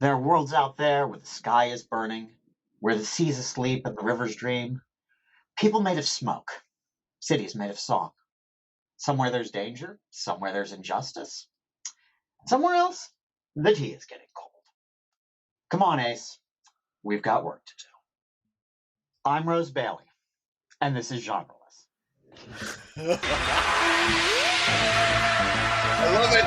There are worlds out there where the sky is burning, where the seas asleep and the rivers dream. People made of smoke, cities made of song. Somewhere there's danger, somewhere there's injustice. Somewhere else, the tea is getting cold. Come on, Ace. We've got work to do. I'm Rose Bailey, and this is Genreless. I love it.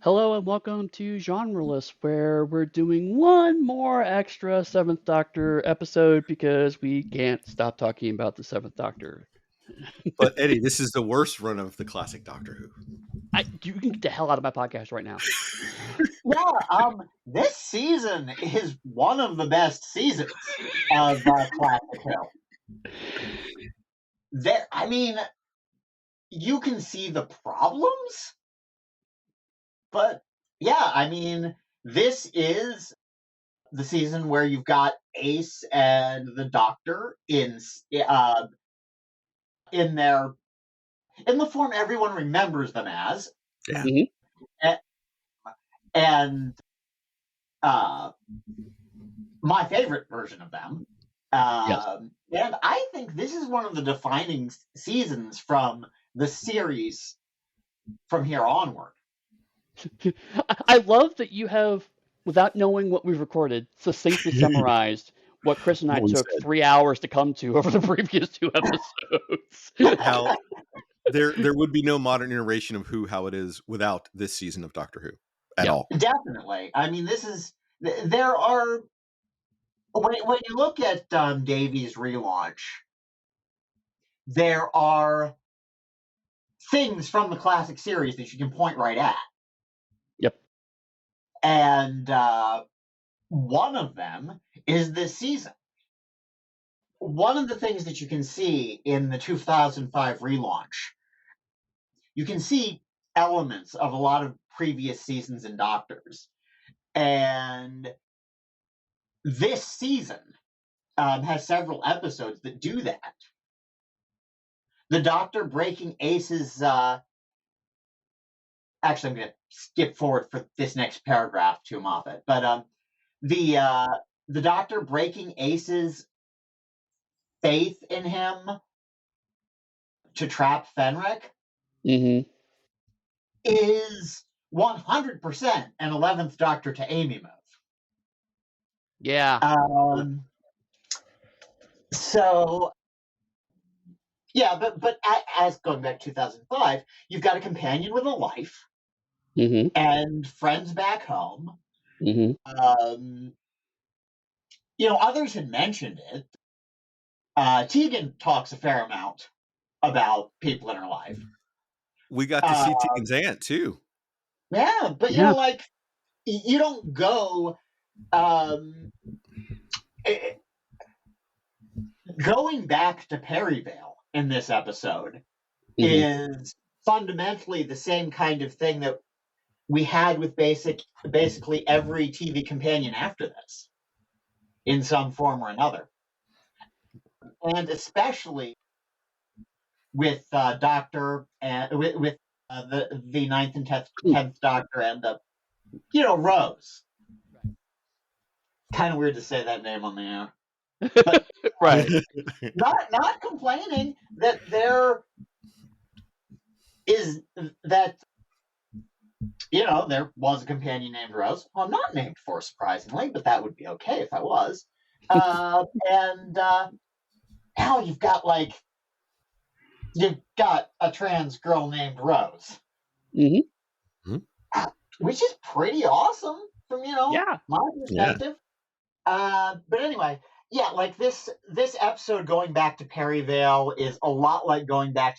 Hello and welcome to Genreless, where we're doing one more extra Seventh Doctor episode because we can't stop talking about the Seventh Doctor. But Eddie, this is the worst run of the classic Doctor Who. You can get the hell out of my podcast right now. Yeah, this season is one of the best seasons of Classic Who. You can see the problems, but yeah, this is the season where you've got Ace and the Doctor in the form everyone remembers them as. Yeah. Mhm. And my favorite version of them. Yes. And I think this is one of the defining seasons from the series from here onward. I love that you have, without knowing what we've recorded, succinctly summarized what Chris and I What we took said. 3 hours to come to over the previous 2 episodes. How there would be no modern iteration of Who how it is without this season of Doctor Who at all. Definitely. There are, when you look at Davies' relaunch, there are things from the classic series that you can point right at. Yep. And one of them is this season. One of the things that you can see in the 2005 relaunch, you can see elements of a lot of previous seasons in Doctors. And this season has several episodes that do that. The Doctor breaking Ace's... Actually, I'm going to skip forward for this next paragraph to Moffat. But the Doctor breaking Ace's faith in him to trap Fenric Mm-hmm. is 100% an 11th Doctor to Amy move. Yeah. So, yeah, but as going back to 2005, you've got a companion with a life Mm-hmm. and friends back home. Mm-hmm. Others had mentioned it. Tegan talks a fair amount about people in her life. We got to see Tegan's aunt too. Yeah, but you don't go going back to Perryvale in this episode is fundamentally the same kind of thing that we had with basically every TV companion after this, in some form or another. And especially with Doctor and with the 9th and 10th Doctor and Rose. Kind of weird to say that name on the air. But, right. Not complaining that there was a companion named Rose. Well, I'm not named for, surprisingly, but that would be okay if I was. And now you've got a trans girl named Rose. Mm-hmm. Which is pretty awesome from my perspective. Yeah. But anyway, this episode going back to Perryvale is a lot like going back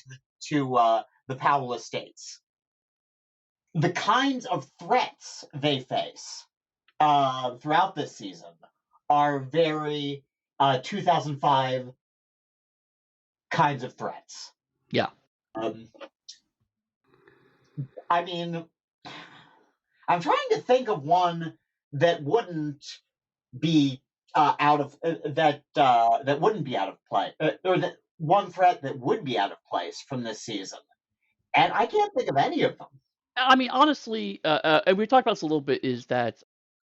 to the Powell Estates. The kinds of threats they face throughout this season are very 2005 kinds of threats. Yeah. I'm trying to think of one that wouldn't be that wouldn't be out of play, or that one threat that would be out of place from this season, and I can't think of any of them. I mean, honestly, and we talked about this a little bit, is that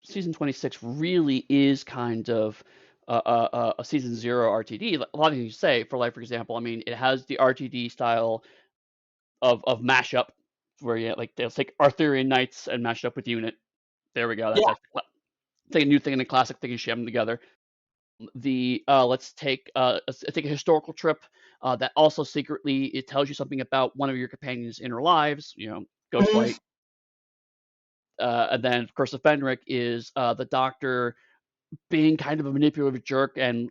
season 26 really is kind of a season 0 RTD. A lot of things you say, for example, I mean, it has the RTD style of mashup, where you like they'll take Arthurian knights and mash it up with unit. There we go. Yeah. That's take a new thing and a classic thing and shove them together. The let's take a historical trip that also secretly it tells you something about one of your companions' inner lives. You know, Ghostlight. And then Curse of Fenric is the Doctor being kind of a manipulative jerk and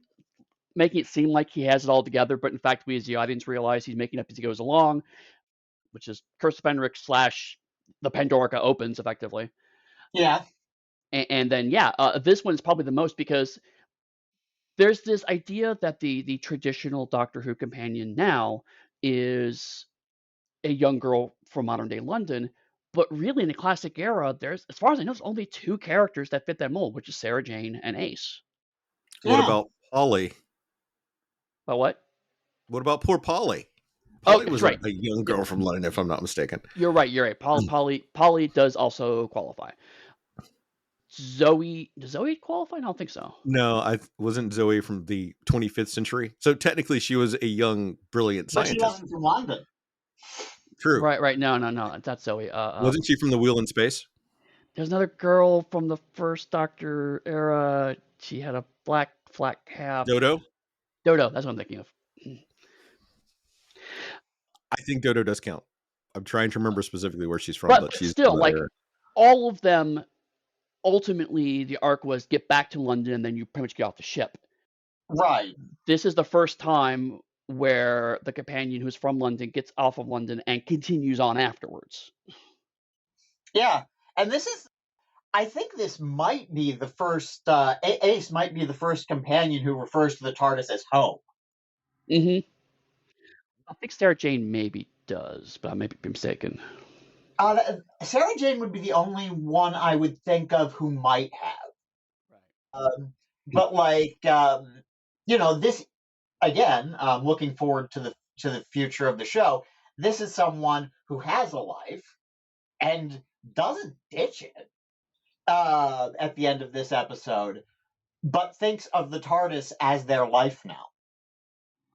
making it seem like he has it all together, but in fact, we as the audience realize he's making up as he goes along, which is Curse of Fenric / the Pandorica opens effectively. Yeah. And then this one is probably the most, because there's this idea that the traditional Doctor Who companion now is a young girl from modern day London, but really in the classic era, there's, as far as I know, there's only 2 characters that fit that mold, which is Sarah Jane and Ace. What about Polly? But what? What about poor Polly? Polly was right. a young girl from London, if I'm not mistaken. You're right. Polly does also qualify. Zoe, does Zoe qualify? I don't think so. No, I wasn't Zoe from the 25th century. So technically, she was a young, brilliant scientist. But she wasn't from London. True. Right. No, that's Zoe. Wasn't she from the Wheel in Space? There's another girl from the first Doctor era. She had a black flat cap. Dodo, that's what I'm thinking of. I think Dodo does count. I'm trying to remember specifically where she's from, but she's still, like, all of them, ultimately, the arc was get back to London and then you pretty much get off the ship. Right. This is the first time where the companion who's from London gets off of London and continues on afterwards. Yeah, and I think this might be the first, Ace might be the first companion who refers to the TARDIS as home. Mm-hmm. I think Sarah Jane maybe does, but I may be mistaken. Sarah Jane would be the only one I would think of who might have. Right. But this, again, looking forward to the future of the show, this is someone who has a life and doesn't ditch it at the end of this episode, but thinks of the TARDIS as their life now.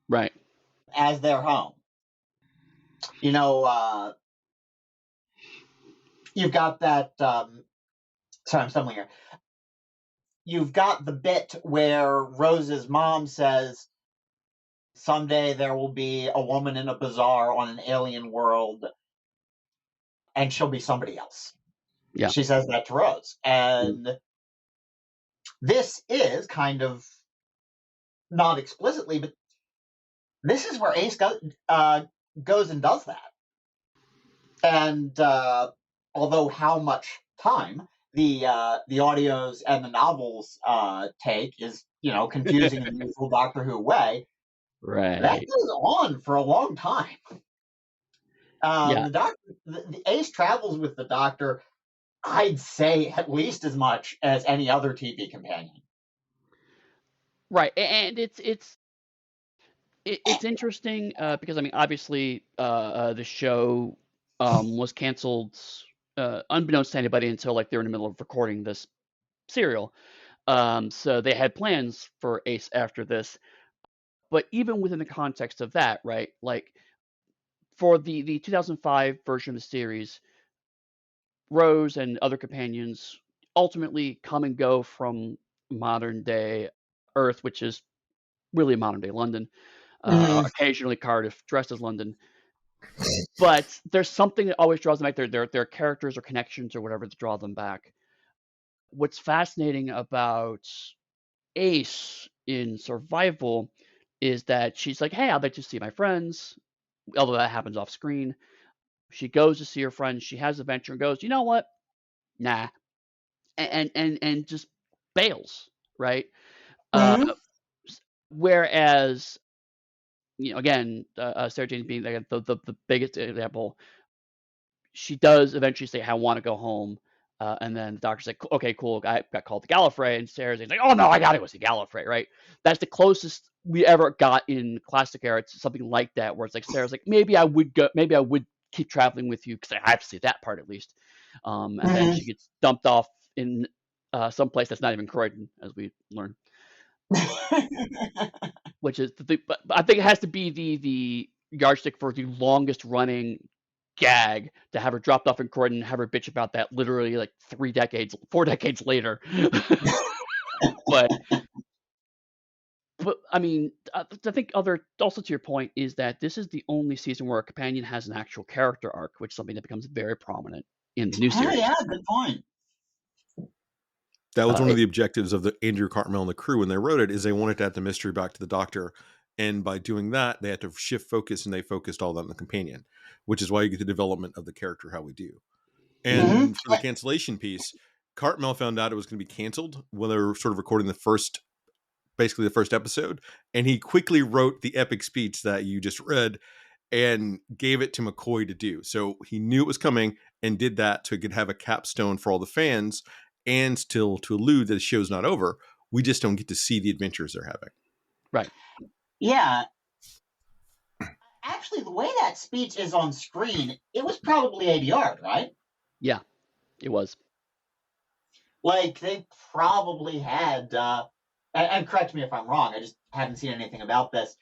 Right. As their home. You've got that, sorry, I'm stumbling here. You've got the bit where Rose's mom says, someday there will be a woman in a bazaar on an alien world, and she'll be somebody else. Yeah. She says that to Rose. And this is kind of, not explicitly, but this is where Ace goes and does that. And although how much time the audios and the novels take is, confusing in the usual Doctor Who way, right? That goes on for a long time. The Ace travels with the Doctor, I'd say, at least as much as any other TV companion. Right, and it's interesting because, I mean, obviously the show was canceled unbeknownst to anybody until they were in the middle of recording this serial. So they had plans for Ace after this, but even within the context of that, right? Like, for the 2005 version of the series, Rose and other companions ultimately come and go from modern day Earth, which is really modern day London. Occasionally Cardiff, dressed as London. But there's something that always draws them back. Their characters or connections or whatever to draw them back. What's fascinating about Ace in Survival is that she's like, hey, I'd like to see my friends, although that happens off screen. She goes to see her friends. She has a venture and goes, you know what? Nah. And just bails, right? Whereas, again, Sarah Jane being the biggest example, she does eventually say, I want to go home. And then the doctor's like, okay, cool. I got called to Gallifrey, and Sarah's like, oh no, I gotta go see Gallifrey, right? That's the closest we ever got in classic era to something like that, where it's like Sarah's like, maybe I would go, maybe I would keep traveling with you because I have to see that part at least. And then she gets dumped off in some place that's not even Croydon, as we learn, which is but I think it has to be the yardstick for the longest running gag to have her dropped off in Croydon and have her bitch about that literally like 4 decades later. but I mean, I think also to your point is that this is the only season where a companion has an actual character arc, which is something that becomes very prominent in the new series. Yeah, good point. That was one of the objectives of the Andrew Cartmel and the crew when they wrote it, is they wanted to add the mystery back to the Doctor. And by doing that, they had to shift focus, and they focused all that on the companion, which is why you get the development of the character how we do. And for the cancellation piece, Cartmel found out it was going to be canceled when they were sort of recording the first episode. And he quickly wrote the epic speech that you just read and gave it to McCoy to do. So he knew it was coming and did that so he could have a capstone for all the fans and still to allude that the show's not over. We just don't get to see the adventures they're having. Right. Yeah. Actually, the way that speech is on screen, it was probably ADR, right? Yeah, it was. Like, they probably had, and correct me if I'm wrong, I just haven't seen anything about this.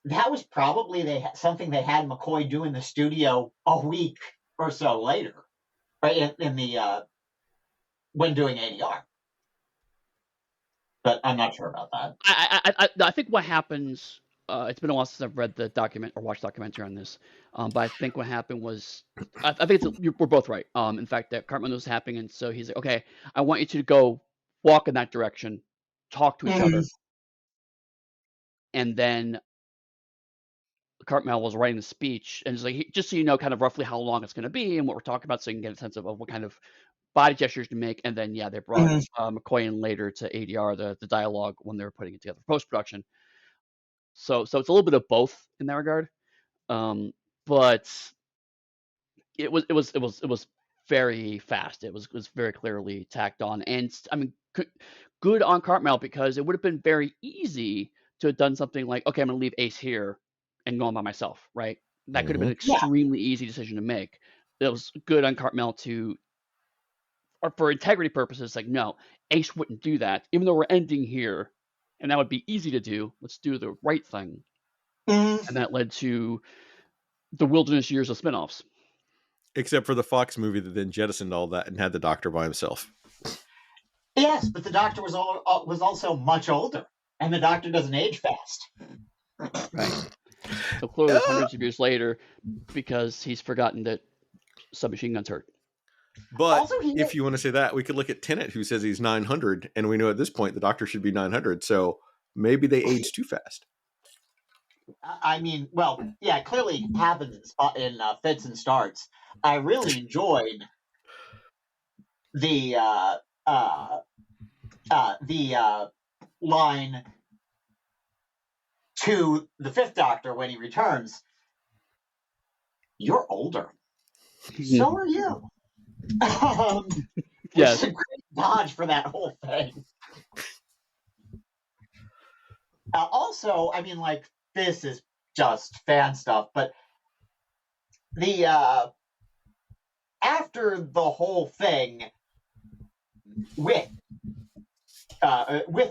That was probably something they had McCoy do in the studio a week or so later, right? In the when doing ADR. But I'm not sure about that. I think what happens. It's been a while since I've read the document or watched documentary on this, but I think what happened was, I think we're both right. In fact, that Cartman was happening, and so he's like, okay, I want you to go walk in that direction, talk to each other, and then Cartmel was writing the speech, and it's like, just so you know, kind of roughly how long it's going to be and what we're talking about, so you can get a sense of what kind of body gestures to make. And then they brought McCoy in later to ADR the dialogue when they were putting it together for post production. So it's a little bit of both in that regard, but it was very fast. It was very clearly tacked on, and I mean, good on Cartmel, because it would have been very easy to have done something like, okay, I'm going to leave Ace here and go on by myself, right? That could have been an extremely easy decision to make. It was good on Cartmel or for integrity purposes, like, no, Ace wouldn't do that, even though we're ending here, and that would be easy to do. Let's do the right thing. And that led to the Wilderness Years of spinoffs. Except for the Fox movie that then jettisoned all that and had the Doctor by himself. Yes, but the Doctor was also much older, and the Doctor doesn't age fast. Right. So clearly, hundreds of years later, because he's forgotten that submachine guns hurt. But also, if you want to say that, we could look at Tennant, who says he's 900, and we know at this point the Doctor should be 900. So maybe they aged too fast. I mean, well, yeah, it clearly happens in fits and starts. I really enjoyed the line to the Fifth Doctor when he returns. You're older. So are you. Yes. It's a great dodge for that whole thing. Also, I mean, like, this is just fan stuff, but the after the whole thing with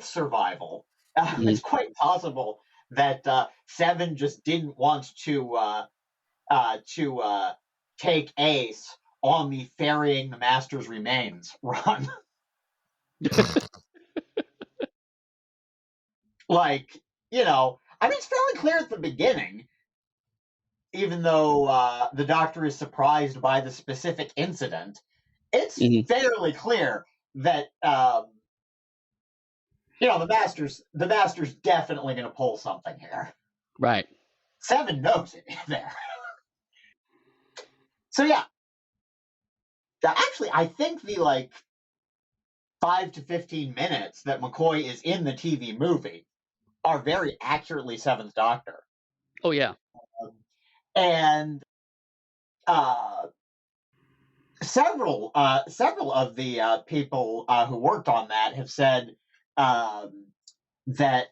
survival, it's quite possible that Seven just didn't want to take Ace on the ferrying the Master's remains run. Like, I mean, it's fairly clear at the beginning, even though the Doctor is surprised by the specific incident, it's fairly clear that the Master's definitely going to pull something here. Right. Seven knows it there. So yeah. Actually, I think the 5 to 15 minutes that McCoy is in the TV movie are very accurately Seventh Doctor. Oh yeah. And several of the people who worked on that have said that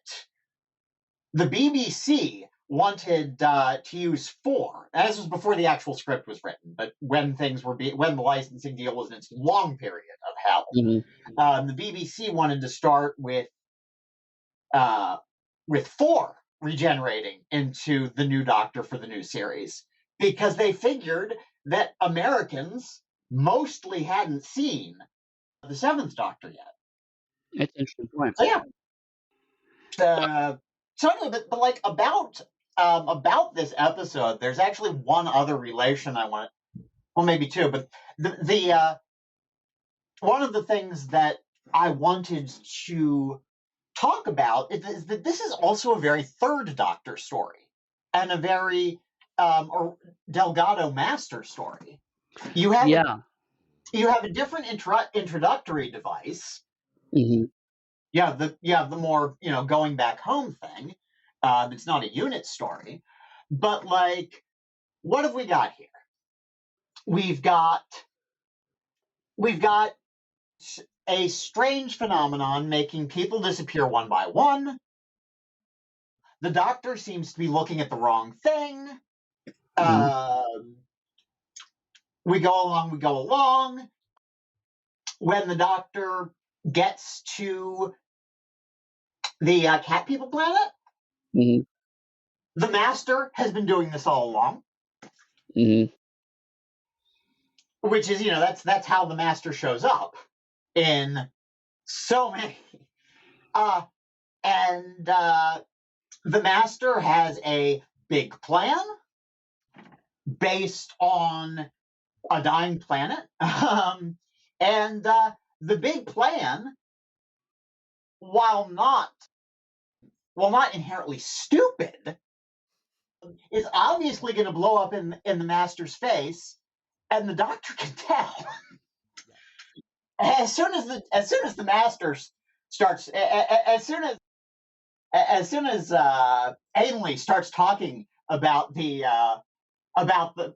the BBC wanted to use 4. Now, this was before the actual script was written, but when when the licensing deal was in its long period of hell, the BBC wanted to start with 4 regenerating into the new Doctor for the new series, because they figured that Americans mostly hadn't seen the 7th Doctor yet. It's an interesting point. So yeah. So anyway, but like about this episode, there's actually one other relation I want. Well, maybe 2, but the one of the things that I wanted to talk about is that this is also a very 3rd Doctor story and a very or Delgado Master story. You have a different introductory device. Mm-hmm. You have the more going back home thing. It's not a unit story, but like, what have we got here? We've got a strange phenomenon making people disappear one by one. The Doctor seems to be looking at the wrong thing. We go along. When the Doctor gets to the Cat People planet, the Master has been doing this all along. Which is, that's how the Master shows up in so many. And the Master has a big plan based on a dying planet. And the big plan, while not inherently stupid, is obviously going to blow up in the Master's face, and the Doctor can tell. As soon as the Master starts, as soon as Ainley starts talking about the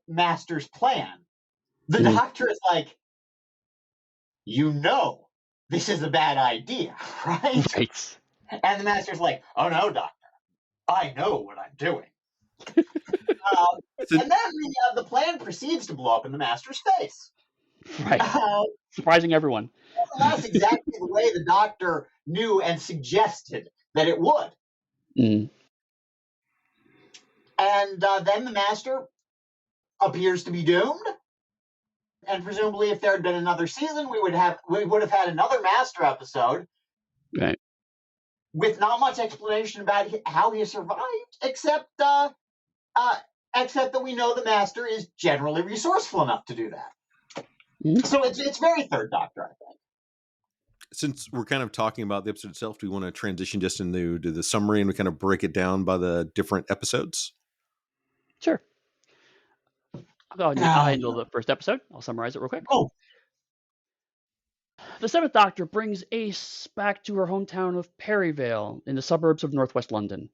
Master's plan, the Doctor is like, this is a bad idea, right? Right. And the Master's like, oh no, Doctor, I know what I'm doing. And then the plan proceeds to blow up in the Master's face. Right. Surprising everyone. That's exactly the way the Doctor knew and suggested that it would. And then the Master appears to be doomed. And presumably, if there had been another season, we would have had another Master episode, right, with not much explanation about how he survived, except that we know the Master is generally resourceful enough to do that. So it's very 3rd Doctor, I think. Since we're kind of talking about the episode itself, do we want to transition just into the summary and we kind of break it down by the different episodes? Sure. I'll handle the first episode. I'll summarize it real quick. Oh. The 7th Doctor brings Ace back to her hometown of Perryvale in the suburbs of northwest London.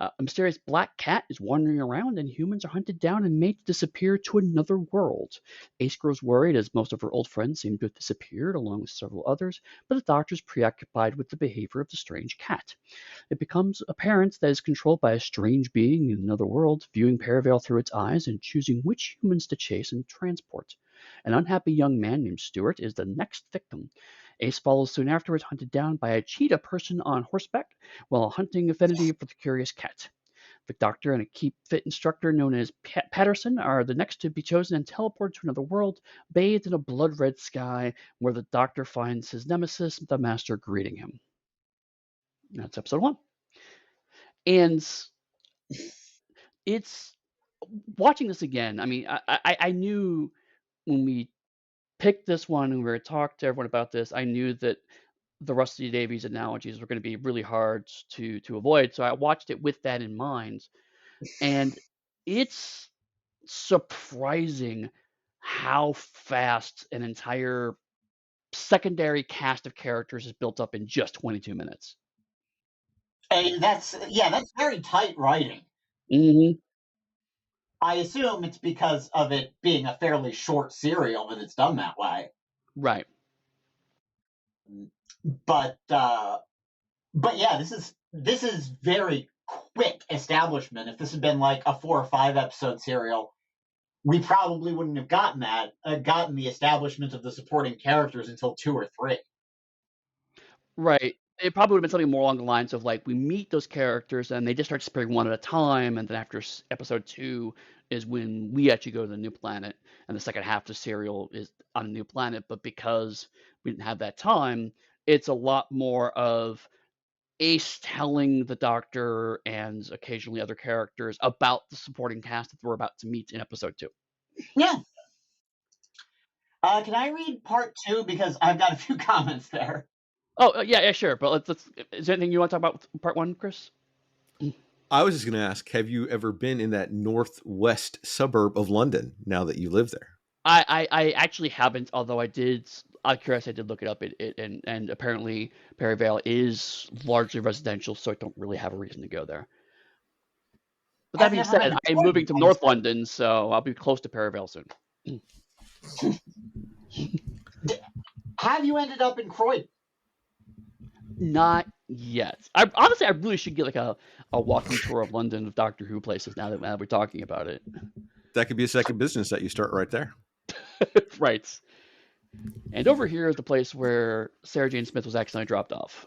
A mysterious black cat is wandering around and humans are hunted down and made to disappear to another world. Ace grows worried as most of her old friends seem to have disappeared along with several others, but the Doctor is preoccupied with the behavior of the strange cat. It becomes apparent that it's controlled by a strange being in another world, viewing Perryvale through its eyes and choosing which humans to chase and transport. An unhappy young man named Stuart is the next victim. Ace follows soon afterwards, hunted down by a cheetah person on horseback while hunting affinity for the curious cat. The Doctor and a Keep Fit instructor known as Patterson are the next to be chosen and teleported to another world, bathed in a blood-red sky, where the Doctor finds his nemesis, the Master, greeting him. That's episode 1. And it's watching this again. I mean, I knew when we picked this one and we were talked to everyone about this, I knew that the Rusty Davies analogies were going to be really hard to avoid. So I watched it with that in mind. And it's surprising how fast an entire secondary cast of characters is built up in just 22 minutes. And that's very tight writing. I assume it's because of it being a fairly short serial that it's done that way. Right. But yeah, this is very quick establishment. If this had been like a 4 or 5 episode serial, we probably wouldn't have gotten the establishment of the supporting characters until 2 or 3. Right. It probably would have been something more along the lines of like we meet those characters and they just start disappearing one at a time, and then after episode 2 is when we actually go to the new planet, and the second half of the serial is on a new planet. But because we didn't have that time, it's a lot more of Ace telling the Doctor and occasionally other characters about the supporting cast that we're about to meet in episode 2. Yeah. Can I read part 2 because I've got a few comments there? Oh yeah, sure. But let's. Is there anything you want to talk about with part 1, Chris? I was just going to ask, have you ever been in that northwest suburb of London now that you live there? I actually haven't, although I did. Out of curiosity, I did look it up. And apparently Perryvale is largely residential, so I don't really have a reason to go there. But that Have you being ever said, been to I'm moving to Croydon? North London, so I'll be close to Perryvale soon. Have you ended up in Croydon? Not yet. Honestly, I really should get like a walking tour of London of Doctor Who places now that we're talking about it. That could be a second business that you start right there. Right. And over here is the place where Sarah Jane Smith was accidentally dropped off.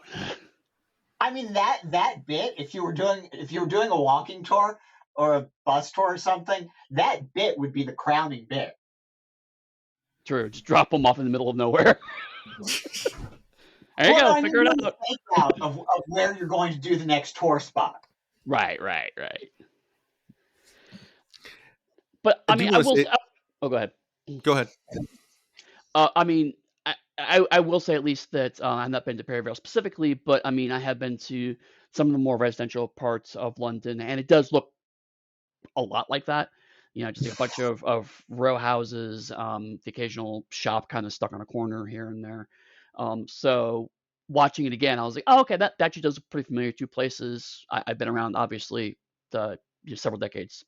I mean that bit, if you were doing a walking tour or a bus tour or something, that bit would be the crowning bit. True, just drop them off in the middle of nowhere. There you go, figure it out. Out of where you're going to do the next tour spot. Right. But I mean, I will. Oh, go ahead. Go ahead. I mean, I will say at least that I've not been to Perryvale specifically, but I mean, I have been to some of the more residential parts of London, and it does look a lot like that. You know, just like a bunch of row houses, the occasional shop kind of stuck on a corner here and there. So watching it again, I was like, oh, okay, that actually does look pretty familiar. 2 places I've been around, obviously, several decades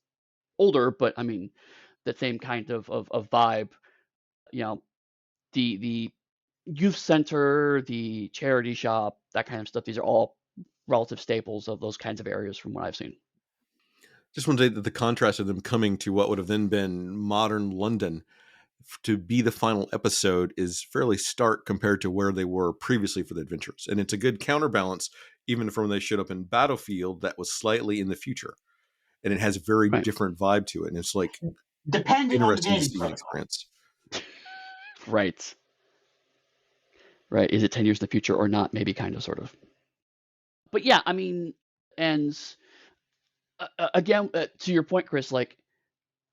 older, but I mean, the same kind of vibe. You know, the youth center, the charity shop, that kind of stuff. These are all relative staples of those kinds of areas from what I've seen. Just want to say that the contrast of them coming to what would have then been modern London to be the final episode is fairly stark compared to where they were previously for the adventures. And it's a good counterbalance, even from when they showed up in Battlefield, that was slightly in the future. And it has a very different vibe to it. And it's like depending interesting on the to see the experience. Right. Is it 10 years in the future or not? Maybe, kind of, sort of. But yeah, I mean, and again, to your point, Chris, like,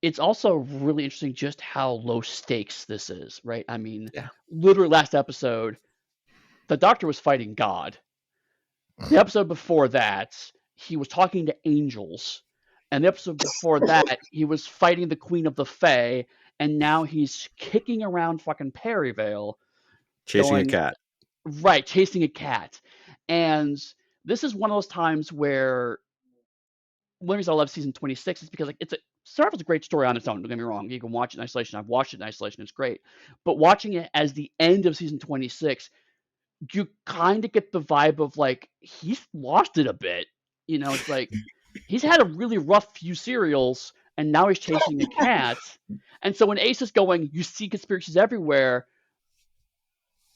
it's also really interesting just how low stakes this is, right? I mean, literally last episode, the Doctor was fighting God. The episode before that, he was talking to angels. And the episode before that, he was fighting the Queen of the Fae. And now he's kicking around fucking Perryvale. Chasing a cat. Right, chasing a cat. And this is one of those times where one reason I love season 26 is because like Star Wars is a great story on its own. Don't get me wrong. You can watch it in isolation. I've watched it in isolation. It's great. But watching it as the end of season 26, you kind of get the vibe of like he's lost it a bit. You know, it's like he's had a really rough few serials, and now he's chasing a cat. And so when Ace is going, you see conspiracies everywhere.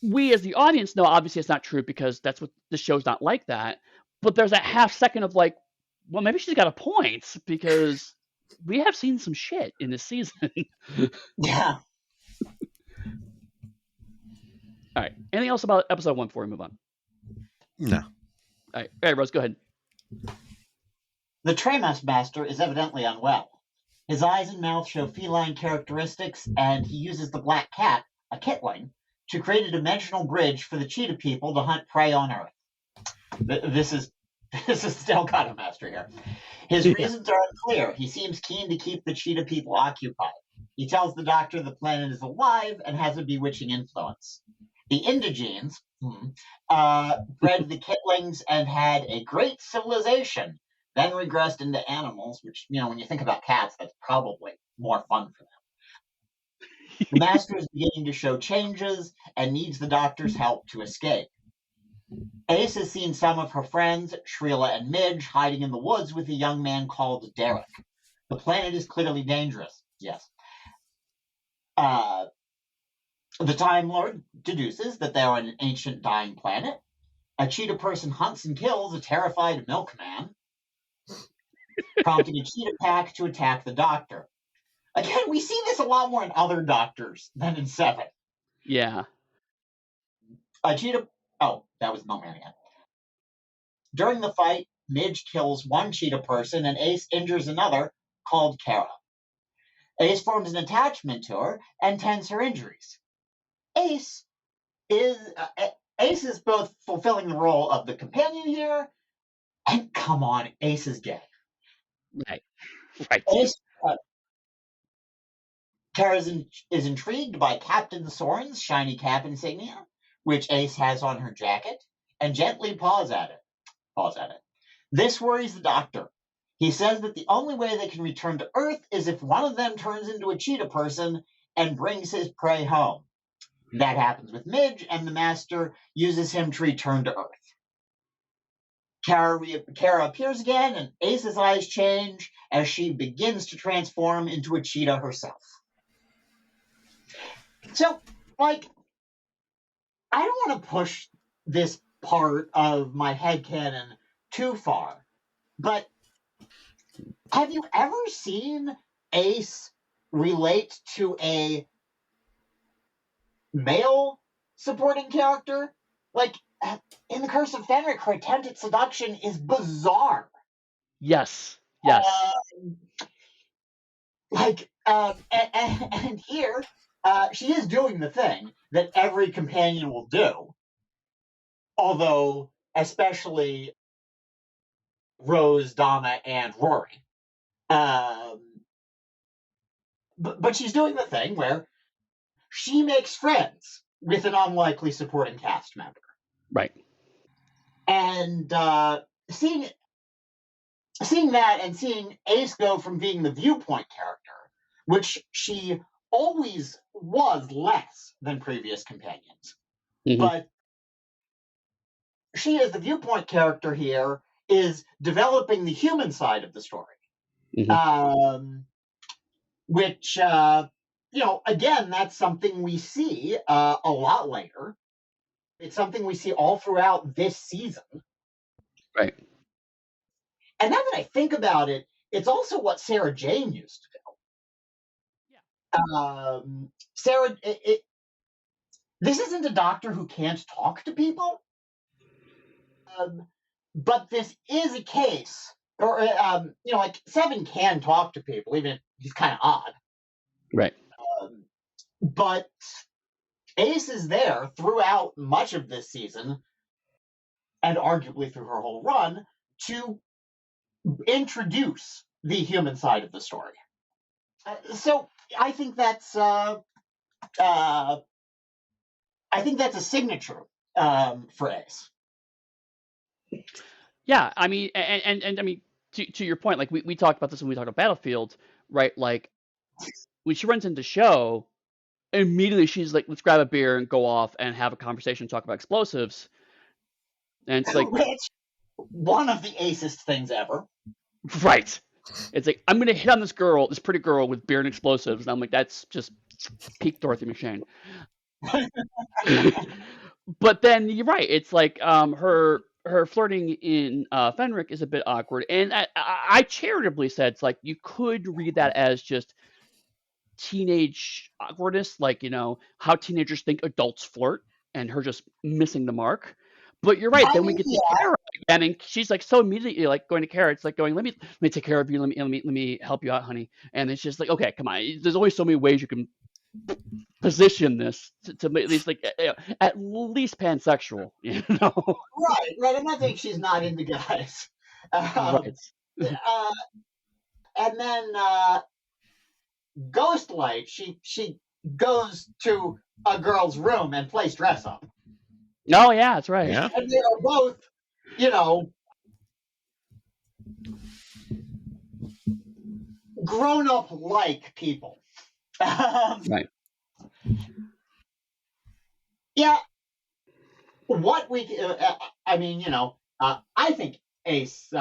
We as the audience know obviously it's not true because that's what the show's not like that. But there's that half second of like, well, maybe she's got a point because we have seen some shit in this season. Yeah. All right. Anything else about episode 1 before we move on? No. All right, Rose, go ahead. The Tremass Master is evidently unwell. His eyes and mouth show feline characteristics, and he uses the black cat, a kitling, to create a dimensional bridge for the cheetah people to hunt prey on Earth. This is Delgado Master here. His reasons are unclear. He seems keen to keep the cheetah people occupied. He tells the Doctor the planet is alive and has a bewitching influence. The Indigenes bred the Kitlings and had a great civilization then regressed into animals, which, when you think about cats, that's probably more fun for them. The master is beginning to show changes and needs the doctor's help to escape. Ace has seen some of her friends, Shrila and Midge, hiding in the woods with a young man called Derek. The planet is clearly dangerous. Yes. The Time Lord deduces that they are an ancient dying planet. A cheetah person hunts and kills a terrified milkman, prompting a cheetah pack to attack the doctor. Again, we see this a lot more in other Doctors than in 7. Yeah. A cheetah... Oh, that was Milkman again. During the fight, Midge kills one cheetah person and Ace injures another, called Kara. Ace forms an attachment to her and tends her injuries. Ace is both fulfilling the role of the companion here, and come on, Ace is gay. Right. Ace, Kara is intrigued by Captain Soren's shiny cap insignia, which Ace has on her jacket, and gently paws at it. This worries the doctor. He says that the only way they can return to Earth is if one of them turns into a cheetah person and brings his prey home. That happens with Midge, and the Master uses him to return to Earth. Kara appears again, and Ace's eyes change as she begins to transform into a cheetah herself. So, I don't want to push this part of my headcanon too far, but have you ever seen Ace relate to a male supporting character? In The Curse of Fenric, her attempt at seduction is bizarre. Yes. And here, she is doing the thing that every companion will do, although especially Rose, Donna, and Rory. But she's doing the thing where she makes friends with an unlikely supporting cast member. Right. And seeing that and seeing Ace go from being the viewpoint character, which she always was less than previous companions, but she as the viewpoint character here is developing the human side of the story, which, again, that's something we see a lot later. It's something we see all throughout this season. Right. And now that I think about it, it's also what Sarah Jane used to do. Yeah. Sarah, this isn't a doctor who can't talk to people, but this is a case, or, Seven can talk to people, even if he's kind of odd. Right. But Ace is there throughout much of this season, and arguably through her whole run, to introduce the human side of the story. So I think that's a signature for Ace. Yeah, I mean, and I mean, to your point, we talked about this when we talked about Battlefield, right? Like when she runs into Show, immediately she's like, "Let's grab a beer and go off and have a conversation, talk about explosives." And it's like, which one of the acest things ever. Right. It's like, I'm gonna hit on this pretty girl with beer and explosives, and I'm like, that's just peak Dorothy McShane. But then you're right. It's like her flirting in Fenric is a bit awkward, and I charitably said it's like you could read that as just teenage awkwardness, like how teenagers think adults flirt, and her just missing the mark. But you're right. Then we get to Kara, and she's like so immediately like going to Kara. It's like going, let me take care of you. Let me help you out, honey. And it's just like, okay, come on. There's only so many ways you can position this to at least at least pansexual, Right. I'm not saying she's not into guys. Right. And then Ghostlight, she goes to a girl's room and plays dress up. Oh yeah, that's right. Yeah. And they are both, grown-up like people. Right. Yeah. What we, I mean, I think Ace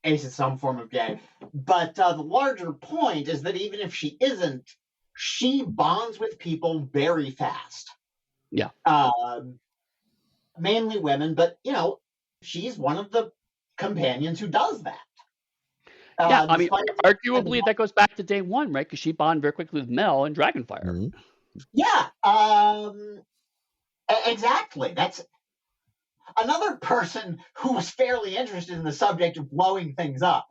is some form of gay, but the larger point is that even if she isn't, she bonds with people very fast. Yeah. Mainly women, but she's one of the companions who does that. Yeah, I mean, arguably that goes back to day one, right? Because she bonded very quickly with Mel and Dragonfire. Mhm. Yeah, exactly. That's another person who was fairly interested in the subject of blowing things up.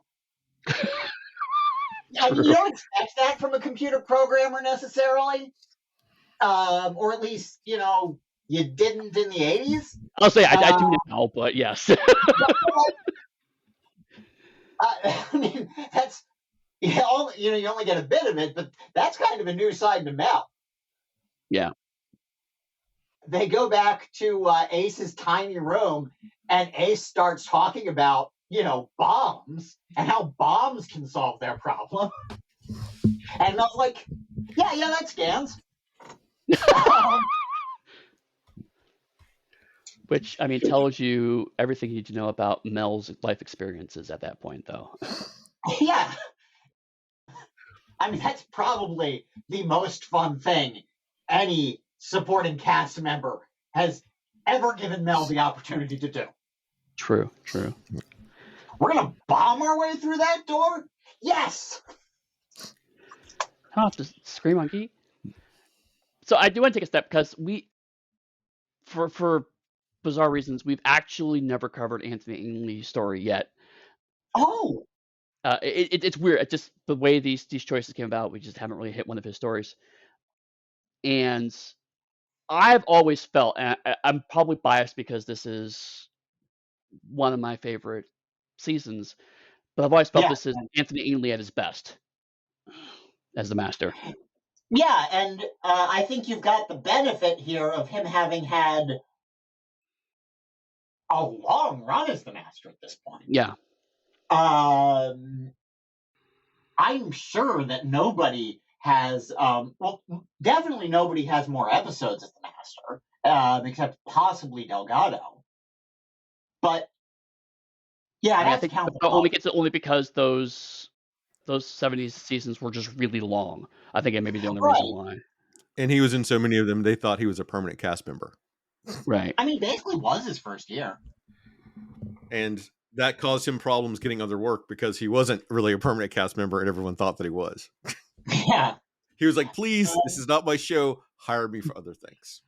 I mean, you don't expect that from a computer programmer necessarily, or at least you didn't in the 80s. I'll say I do now, but yes. I mean, that's you only get a bit of it, but that's kind of a new side to Mel. Yeah. They go back to Ace's tiny room, and Ace starts talking about bombs and how bombs can solve their problem. And I was like, yeah, that scans. Which, I mean, tells you everything you need to know about Mel's life experiences at that point, though. Yeah. I mean, that's probably the most fun thing any supporting cast member has ever given Mel the opportunity to do. True. We're going to bomb our way through that door? Yes! Huh, just scream monkey. So I do want to take a step because we, for bizarre reasons, we've actually never covered Anthony Ainley's story yet. Oh! It's weird. It's just the way these choices came about. We just haven't really hit one of his stories. And I've always felt, and I'm probably biased because this is one of my favorite seasons, but I've always felt this is Anthony Ainley at his best as the Master. Yeah, and I think you've got the benefit here of him having had a long run as the Master at this point. Yeah. I'm sure that nobody has, definitely nobody has more episodes as the Master, except possibly Delgado. But yeah, I think only because those 70s seasons were just really long. I think it may be the only reason why. And he was in so many of them, they thought he was a permanent cast member. Right. I mean, basically was his first year. And that caused him problems getting other work because he wasn't really a permanent cast member and everyone thought that he was. Yeah. He was like, please, this is not my show. Hire me for other things.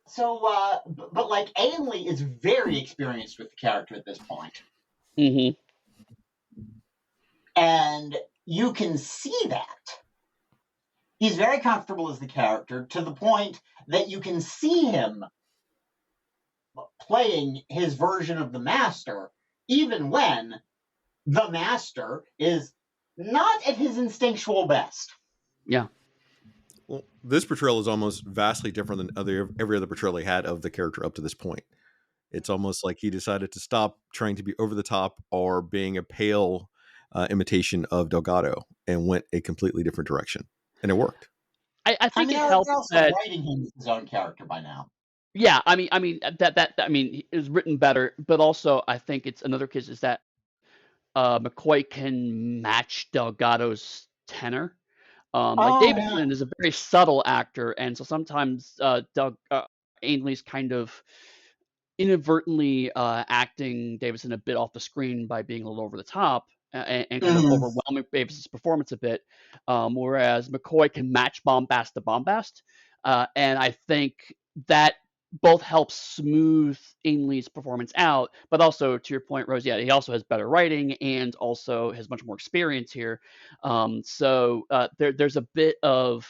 So, but like Ainley is very experienced with the character at this point. Mm-hmm. And you can see that. He's very comfortable as the character to the point that you can see him playing his version of the Master, even when the Master is not at his instinctual best. Yeah. Well, this portrayal is almost vastly different than every other portrayal he had of the character up to this point. It's almost like he decided to stop trying to be over the top or being a pale imitation of Delgado and went a completely different direction. And it worked. I think it helps that writing him as his own character by now. Yeah, I mean that is written better, but also I think it's another case is that McCoy can match Delgado's tenor. Davidson is a very subtle actor, and so sometimes Ainley's kind of inadvertently acting Davidson a bit off the screen by being a little over the top and kind of overwhelming Davidson's performance a bit, whereas McCoy can match bombast to bombast, and I think that both helps smooth Ainley's performance out, but also to your point, Rose, he also has better writing and also has much more experience here. So there's a bit of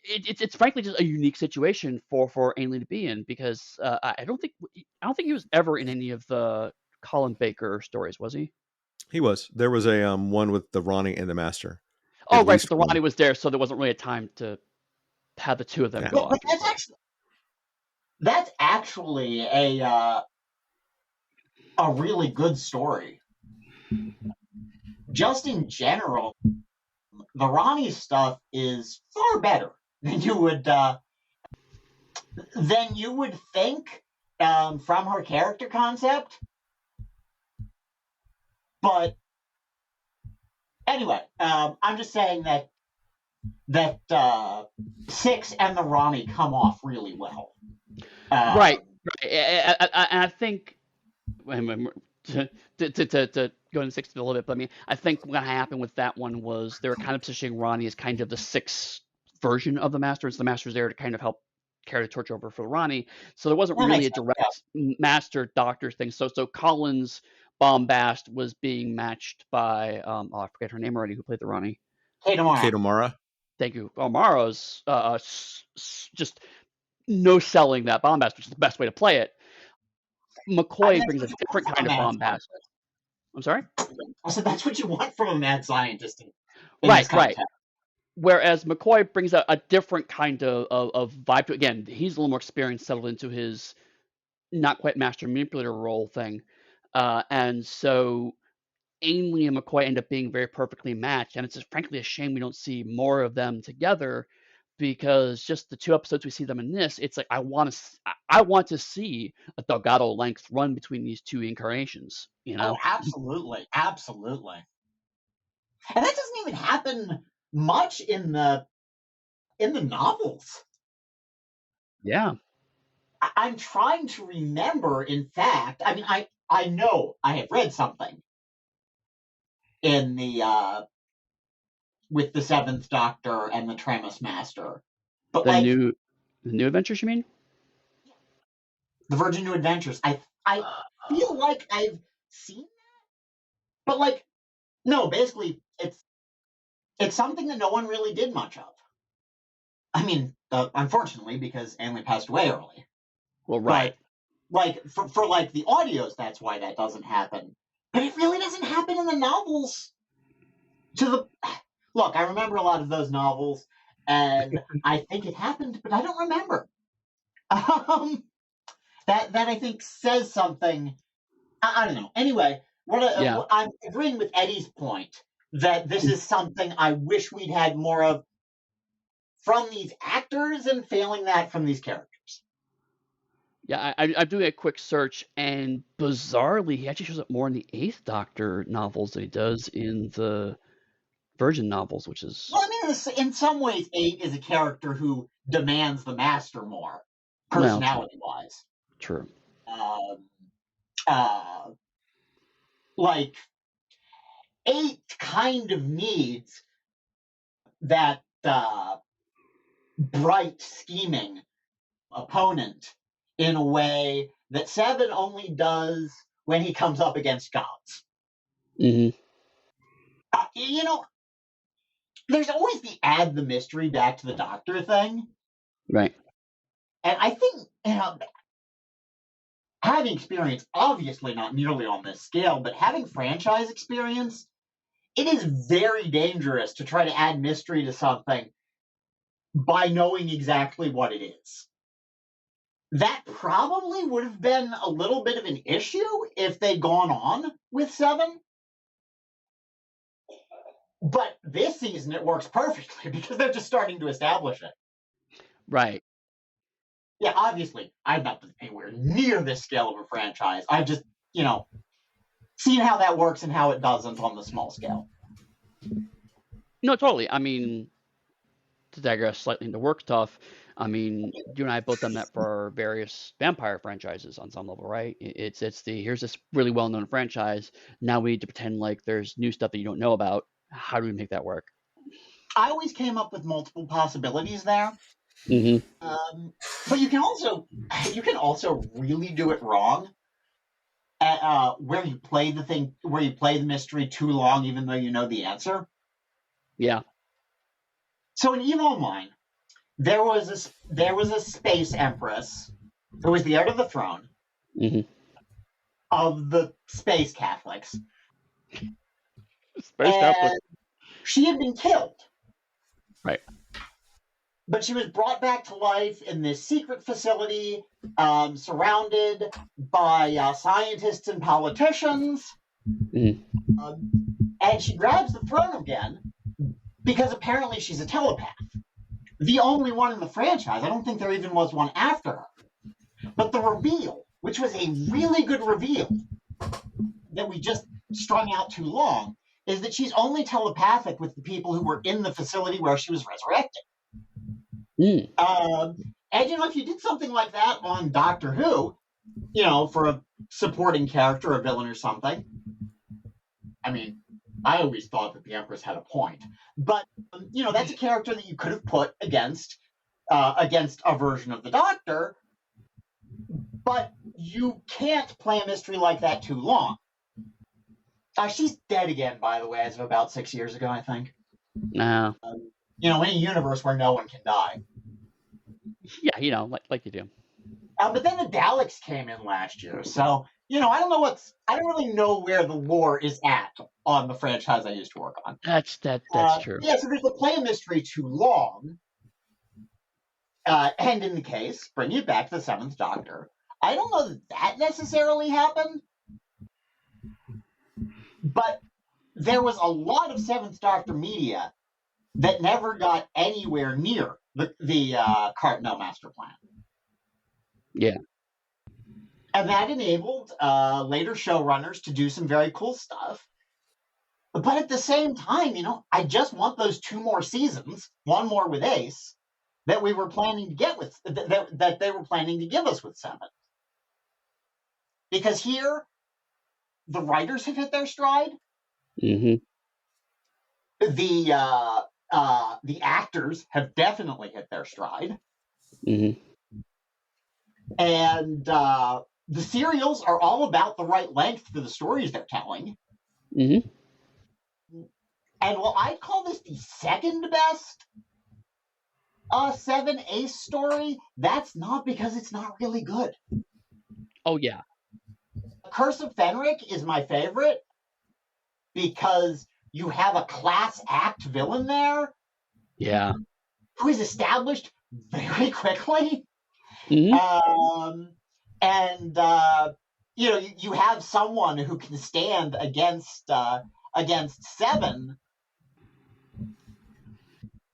it's frankly just a unique situation for Ainley to be in because I don't think he was ever in any of the Colin Baker stories, was he? He was. There was a one with the Ronnie and the Master. Oh, right, but the Ronnie was there, so there wasn't really a time to have the two of them go on. That's actually a a really good story. Just in general, the Ronnie stuff is far better than you would think from her character concept. But anyway, I'm just saying that 6 and the Ronnie come off really well. Right. And I think to go into 6 a little bit, but I mean, I think what happened with that one was they were kind of positioning Ronnie as kind of the 6 version of the Masters. The Master's there to kind of help carry the torch over for Ronnie. So there wasn't really a direct Master Doctor thing. So Collins' bombast was being matched by I forget her name already. Who played the Ronnie? Kate O'Mara. Thank you. O'Mara's just no selling that bombast, which is the best way to play it. McCoy brings a different kind of bombast. I'm sorry? I said that's what you want from a mad scientist. Right. Whereas McCoy brings a different kind of vibe to it. Again, he's a little more experienced, settled into his not quite master manipulator role thing. And so Ainley and McCoy end up being very perfectly matched. And it's just frankly a shame we don't see more of them together, because just the 2 episodes we see them in this, it's like I want to see a Delgado length run between these 2 incarnations. You know? Oh, absolutely. And that doesn't even happen much in the novels. Yeah. I'm trying to remember. In fact, I mean, I know I have read something in the with the 7th Doctor and the Tramus Master, but the new adventures, you mean? The Virgin New Adventures. I feel like I've seen that, but no. Basically, it's something that no one really did much of. I mean, unfortunately, because Ainley passed away early. Well, right. But, for the audios, that's why that doesn't happen. But it really doesn't happen in the novels. Look, I remember a lot of those novels, and I think it happened, but I don't remember. That I think says something. I don't know. Anyway, I'm agreeing with Eddie's point that this is something I wish we'd had more of from these actors, and failing that from these characters. Yeah, I'm doing a quick search, and bizarrely, he actually shows up more in the 8th Doctor novels than he does in the Virgin novels, which is... Well, I mean, in some ways, 8 is a character who demands the Master more, personality-wise. True. 8 kind of needs that bright, scheming opponent in a way that 7 only does when he comes up against gods. Mm-hmm. There's always the add the mystery back to the Doctor thing. Right. And I think, having experience, obviously not nearly on this scale, but having franchise experience, it is very dangerous to try to add mystery to something by knowing exactly what it is. That probably would have been a little bit of an issue if they'd gone on with 7. But this season it works perfectly because they're just starting to establish it. Right. Yeah, obviously, I've not been anywhere near this scale of a franchise. I've just, seen how that works and how it doesn't on the small scale. No, totally. I mean, to digress slightly into work stuff, I mean, you and I have both done that for our various vampire franchises on some level, right? It's here's this really well-known franchise. Now we need to pretend like there's new stuff that you don't know about. How do we make that work? I always came up with multiple possibilities there. Mm-hmm. But you can also really do it wrong. Where you play the mystery too long, even though you know the answer. Yeah. So in Evil Online, there was a space empress who was the heir to the throne of the space Catholics. Space Catholics. She had been killed. Right. But she was brought back to life in this secret facility, surrounded by scientists and politicians. And she grabs the throne again because apparently she's a telepath. The only one in the franchise. I don't think there even was one after her. But the reveal, which was a really good reveal that we just strung out too long, is that she's only telepathic with the people who were in the facility where she was resurrected. And, if you did something like that on Doctor Who, for a supporting character, a villain or something, I mean, I always thought that the Empress had a point. But, that's a character that you could have put against a version of the Doctor, but you can't play a mystery like that too long. She's dead again, by the way, as of about 6 years ago, I think. No. In a universe where no one can die. Yeah, like you do. But then the Daleks came in last year, so I don't really know where the lore is at on the franchise I used to work on. That's true. Yeah, so there's a play a mystery too long, and in the case, bringing it back to the Seventh Doctor, I don't know that necessarily happened, but there was a lot of Seventh Doctor media that never got anywhere near the Cartmel master plan. Yeah. And that enabled later showrunners to do some very cool stuff. But at the same time, I just want those 2 more seasons, 1 more with Ace, that we were planning to get with, that they were planning to give us with 7. Because here, the writers have hit their stride. Mm-hmm. The actors have definitely hit their stride. Mm-hmm. And the serials are all about the right length for the stories they're telling. Mm-hmm. And while I'd call this the second best 7 Ace story, that's not because it's not really good. Oh, yeah. Curse of Fenric is my favorite because you have a class act villain there. Yeah. Who is established very quickly. Mm-hmm. You have someone who can stand against 7.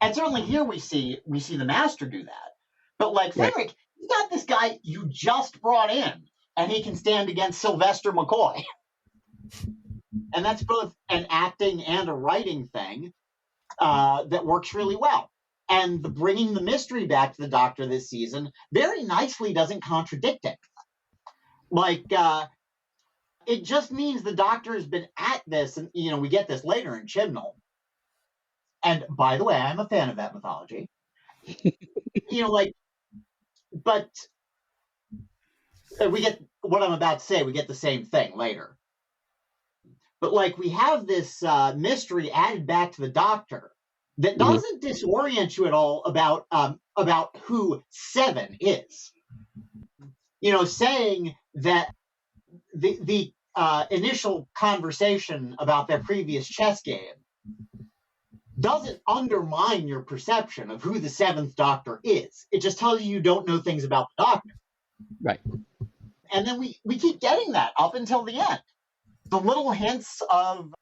And certainly here we see the Master do that. But like Fenric, right. You got this guy you just brought in, and he can stand against Sylvester McCoy. And that's both an acting and a writing thing that works really well. And the bringing the mystery back to the Doctor this season very nicely doesn't contradict it. It just means the Doctor has been at this, and we get this later in Chibnall. And by the way, I'm a fan of that mythology. But we get what I'm about to say. We get the same thing later. But we have this mystery added back to the Doctor that doesn't disorient you at all about who 7 is. Saying that the initial conversation about their previous chess game doesn't undermine your perception of who the 7th Doctor is. It just tells you don't know things about the Doctor. Right. And then we keep getting that up until the end. The little hints of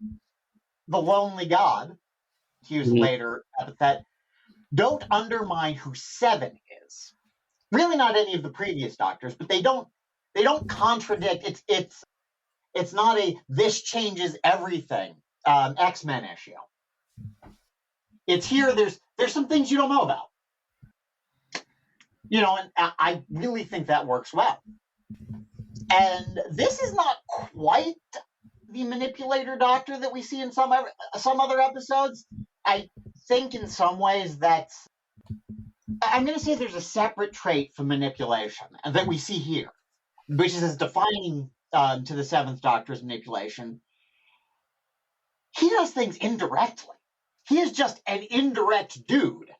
the lonely god, to use a later epithet, don't undermine who 7 is. Really not any of the previous Doctors, but they don't contradict. It's not a this changes everything X-Men issue. It's here. There's some things you don't know about. And I really think that works well. And this is not quite the manipulator Doctor that we see in some other episodes. I think in some ways I'm going to say there's a separate trait for manipulation that we see here, which is as defining to the 7th Doctor's manipulation. He does things indirectly. He is just an indirect dude.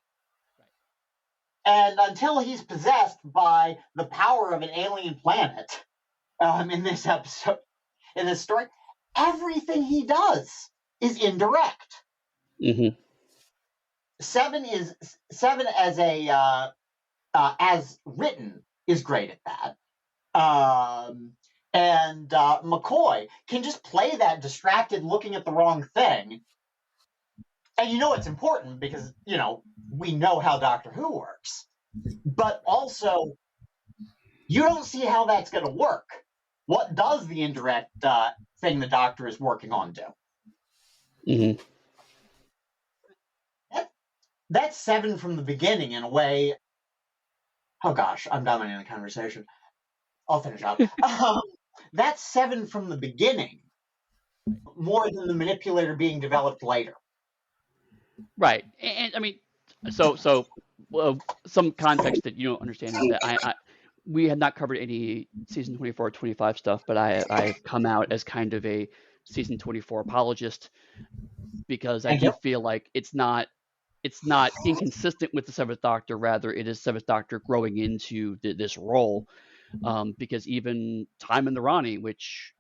And until he's possessed by the power of an alien planet in this episode, in this story, everything he does is indirect. Mm-hmm. Seven as a as written is great at that. And McCoy can just play that distracted, looking at the wrong thing. And it's important because, we know how Doctor Who works. But also, you don't see how that's going to work. What does the indirect thing the Doctor is working on do? Mm-hmm. That's Seven from the beginning, in a way. Oh gosh, I'm dominating the conversation. I'll finish up. That's Seven from the beginning, more than the manipulator being developed later. Right, and I mean, so some context that you don't understand is that we had not covered any season 24 or 25 stuff, but I've come out as kind of a season 24 apologist because I do feel like it's not inconsistent with the Seventh Doctor. Rather, it is Seventh Doctor growing into this role. Because even Time in the Rani, which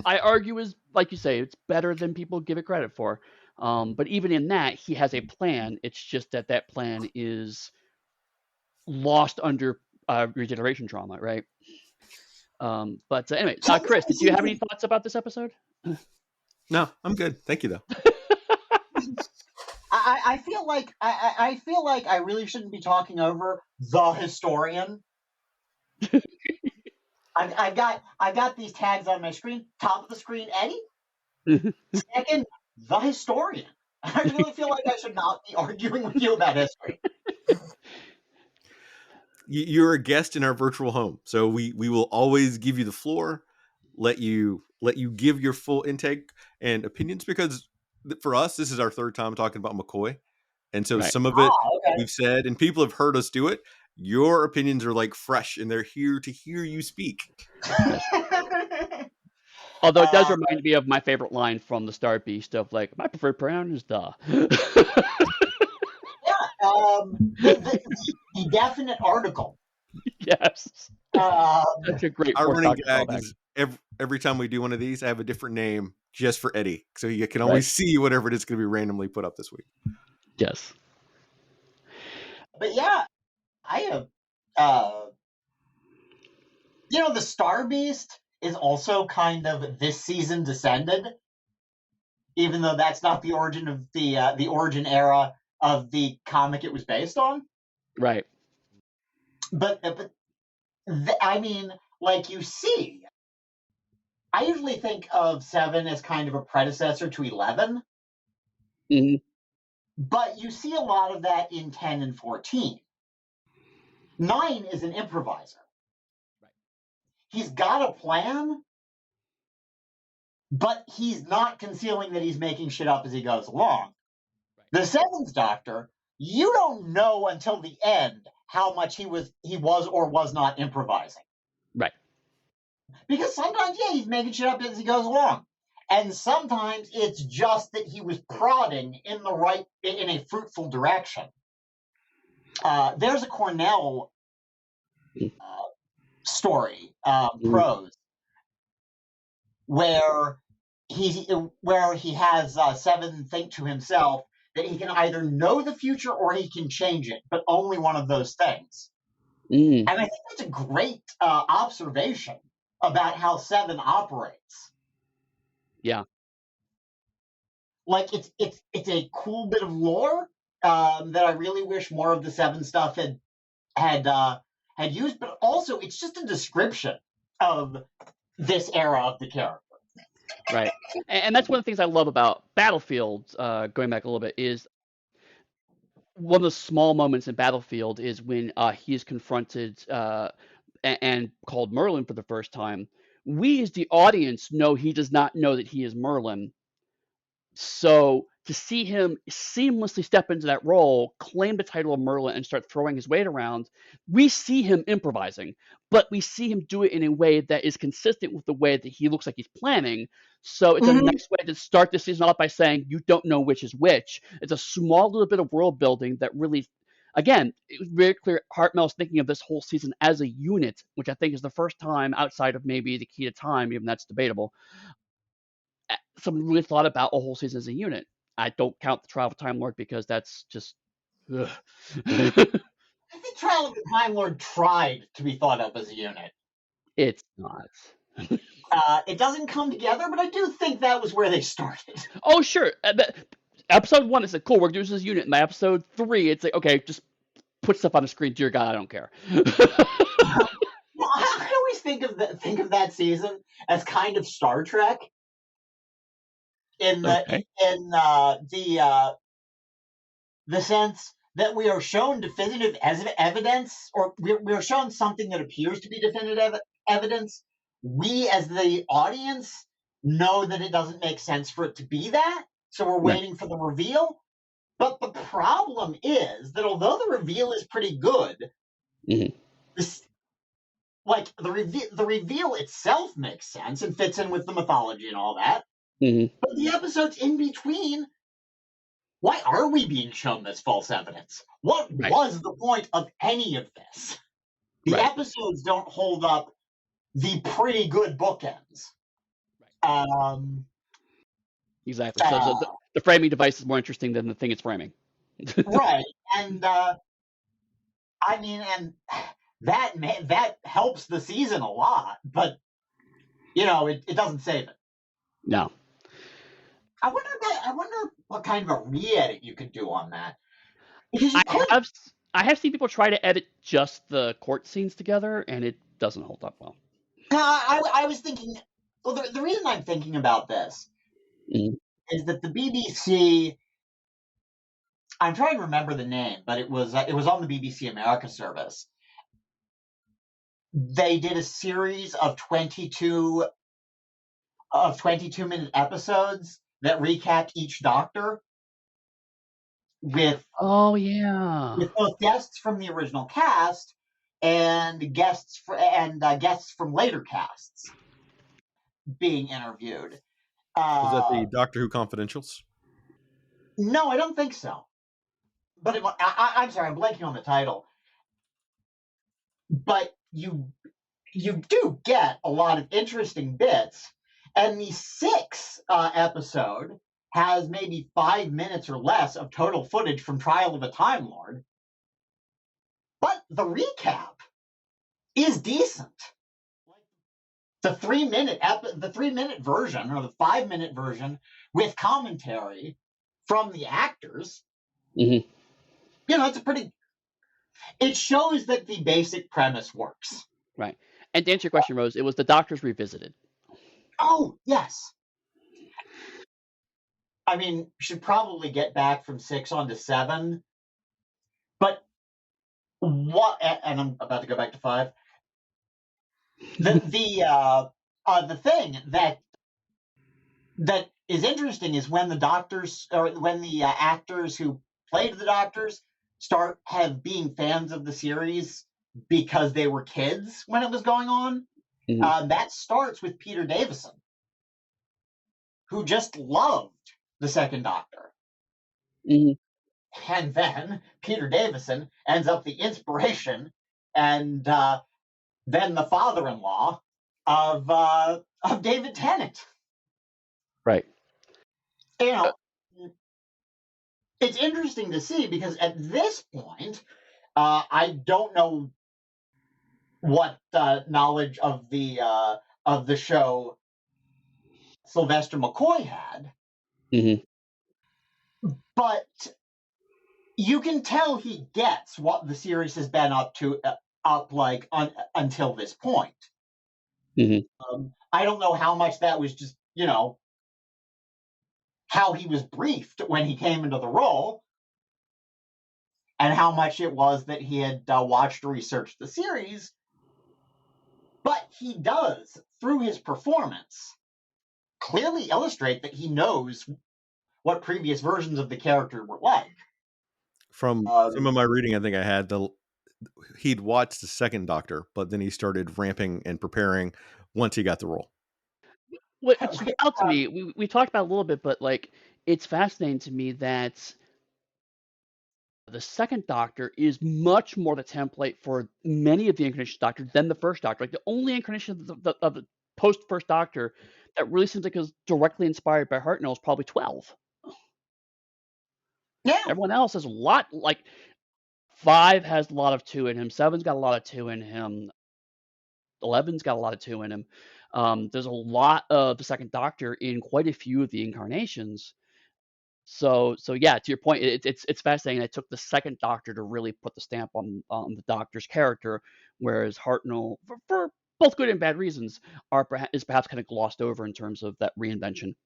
I argue is, like you say, it's better than people give it credit for. But even in that, he has a plan. It's just that plan is lost under regeneration trauma, right? But anyway, Chris, did you have any thoughts about this episode? No, I'm good. Thank you, though. I feel like I really shouldn't be talking over the historian. I got these tags on my screen. Top of the screen, Eddie. Second, the historian. I really feel like I should not be arguing with you about history. You're a guest in our virtual home, so we will always give you the floor, let you give your full intake and opinions, because for us, this is our third time talking about McCoy. And so some of it we've said, and people have heard us do it. Your opinions are like fresh, and they're here to hear you speak. Although it does remind me of my favorite line from the Star Beast of like, my preferred pronoun is the. The definite article. Yes. That's a great. Our running gag is every time we do one of these, I have a different name just for Eddie, so you can always see whatever it is going to be randomly put up this week. Yes. But yeah, I have. The Star Beast is also kind of this season descended, even though that's not the origin of the origin era of the comic it was based on. Right. But I mean, like you see, I usually think of 7 as kind of a predecessor to 11. Mm-hmm. But you see a lot of that in 10 and 14. 9 is an improviser. Right. He's got a plan, but he's not concealing that he's making shit up as he goes along. Right. The 7th Doctor, you don't know until the end how much he was or was not improvising. Right. Because sometimes, he's making shit up as he goes along. And sometimes it's just that he was prodding in a fruitful direction. There's a Cornell story, prose, where he has 7 think to himself that he can either know the future or he can change it, but only one of those things. And I think that's a great observation about how 7 operates. Yeah. Like it's a cool bit of lore that I really wish more of the 7 stuff had used, but also it's just a description of this era of the character. Right. And that's one of the things I love about Battlefield, going back a little bit, is one of the small moments in Battlefield is when he is confronted and called Merlin for the first time. We, as the audience, know he does not know that he is Merlin. So to see him seamlessly step into that role, claim the title of Merlin, and start throwing his weight around, we see him improvising, but we see him do it in a way that is consistent with the way that he looks like he's planning. So it's a nice way to start the season off by saying you don't know which is which. It's a small little bit of world building that really, again, it was very clear Hartmell's thinking of this whole season as a unit, which I think is the first time outside of maybe the Key to Time, even that's debatable, someone really thought about a whole season as a unit. I don't count the Trial of a Time Lord because that's just. Ugh. I think Trial of the Time Lord tried to be thought of as a unit. It's not. It doesn't come together, but I do think that was where they started. Oh, sure. Episode 1 is like, cool, we're doing this unit. And by episode 3, it's like, okay, just put stuff on the screen. Dear God, I don't care. Well, I always think of that season as kind of Star Trek in Okay. The sense that we are shown definitive evidence, or we are shown something that appears to be definitive evidence. We, as the audience, know that it doesn't make sense for it to be that, so we're Right. waiting for the reveal. But the problem is that although the reveal is pretty good, Mhm. this, like the reveal itself makes sense and fits in with the mythology and all that. Mhm. But the episodes in between, why are we being shown this false evidence? What Right. was the point of any of this? The Right. episodes don't hold up the pretty good bookends. Exactly. So the framing device is more interesting than the thing it's framing. Right, and I mean, and that helps the season a lot, but it doesn't save it. No. I wonder what kind of a re-edit you could do on that, because you I could. have I have seen people try to edit just the court scenes together, and it doesn't hold up well. I was thinking. Well, the reason I'm thinking about this Mhm. is that the BBC. I'm trying to remember the name, but it was on the BBC America service. They did a series of 22-minute episodes that recapped each Doctor with Oh yeah. both guests from the original cast and guests from later casts being interviewed. Was that the Doctor Who Confidentials? No, I don't think so. But I'm sorry, I'm blanking on the title. But you do get a lot of interesting bits, and the 6th episode has maybe 5 minutes or less of total footage from Trial of a Time Lord. But the recap is decent. The 3-minute version, or the 5-minute version with commentary from the actors, Mhm. it's a pretty. It shows that the basic premise works. Right. And to answer your question, Rose, it was the Doctors Revisited. Oh yes. I mean, should probably get back from 6 on to 7, but what? And I'm about to go back to 5. The thing that is interesting is when the doctors, or when the actors who played the Doctors start being fans of the series because they were kids when it was going on. Mhm. That starts with Peter Davison, who just loved the second Doctor. Mhm. And then Peter Davison ends up the inspiration and then the father-in-law of David Tennant. Right. It's interesting to see, because at this point, I don't know what knowledge of the show Sylvester McCoy had, Mhm. but you can tell he gets what the series has been up like until this point. Mhm. I don't know how much that was just how he was briefed when he came into the role, and how much it was that he had watched or researched the series. But he does, through his performance, clearly illustrate that he knows what previous versions of the character were like. From some of my reading, I think I had he'd watched the second Doctor, but then he started ramping and preparing once he got the role. Which is wild to me. We talked about it a little bit, but like it's fascinating to me that the second Doctor is much more the template for many of the incarnations of Doctor than the first Doctor. Like the only incarnation of the post first Doctor that really seems like it was directly inspired by Hartnell is probably 12. Yeah. Everyone else has a lot. Like 5 has a lot of 2 in him. 7's got a lot of 2 in him. 11's got a lot of 2 in him. There's a lot of the Second Doctor in quite a few of the incarnations. So yeah, to your point, it's fascinating. It took the Second Doctor to really put the stamp on the Doctor's character, whereas Hartnell, for both good and bad reasons, is perhaps kind of glossed over in terms of that reinvention.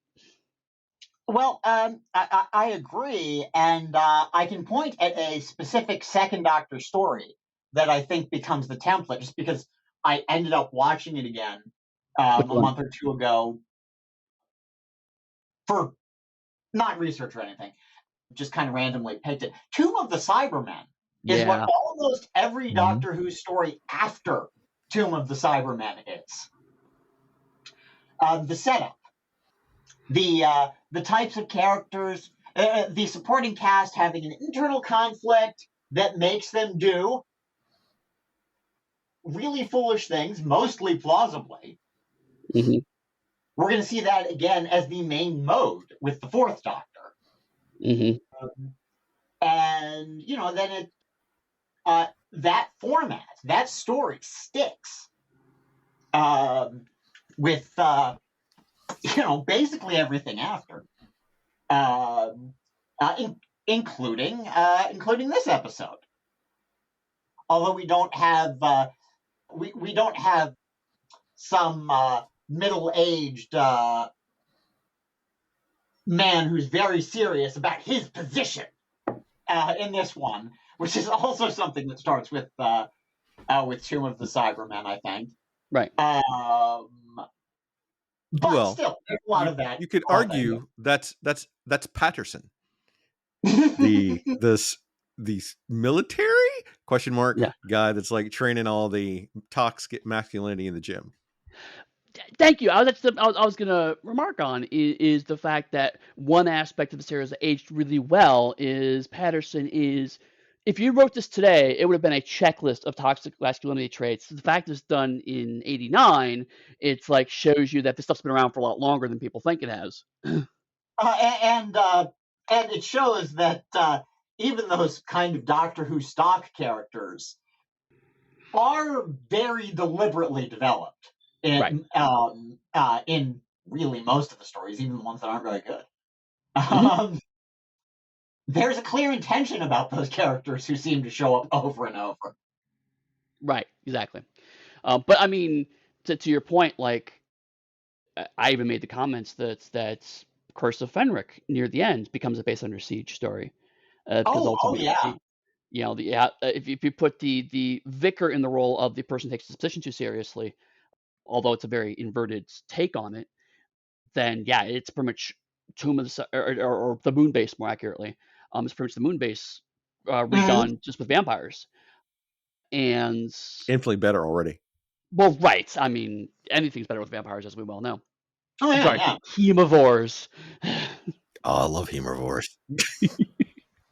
Well, I agree, and I can point at a specific Second Doctor story that I think becomes the template, just because I ended up watching it again a month or two ago for not research or anything, just kind of randomly picked it. Tomb of the Cybermen is what Yeah. almost every Doctor Who story after Tomb of the Cybermen is. The setup, the types of characters, the supporting cast having an internal conflict that makes them do really foolish things, mostly plausibly. Mm-hmm. We're going to see that again as the main mode with the Fourth Doctor. Mm-hmm. And, then it that format, that story sticks with, basically everything after. Including this episode. Although we don't have we don't have some middle-aged man who's very serious about his position in this one, which is also something that starts with Tomb of the Cybermen, I think. Right. But still, there's a lot of that. You could argue that's Patterson. the military guy that's like training all the toxic masculinity in the gym. Thank you. I was going to remark on is the fact that one aspect of the series that aged really well is Patterson is. If you wrote this today, it would have been a checklist of toxic masculinity traits. The fact it's done in '89, it's like shows you that this stuff's been around for a lot longer than people think it has. And it shows that even those kind of Doctor Who stock characters are very deliberately developed in really most of the stories, even the ones that aren't very good. Mm-hmm. There's a clear intention about those characters who seem to show up over and over. Right, exactly. But I mean, to your point, like I even made the comments that Curse of Fenric near the end becomes a Base Under Siege story. Because ultimately, if you put the vicar in the role of the person who takes his position too seriously, although it's a very inverted take on it, then yeah, it's pretty much Tomb of the or the Moon Base more accurately. It's pretty much the Moon Base redone just with vampires, and infinitely better already. Well, right. I mean, anything's better with vampires, as we well know. Oh yeah, sorry, hemivores. Oh, I love hemivores.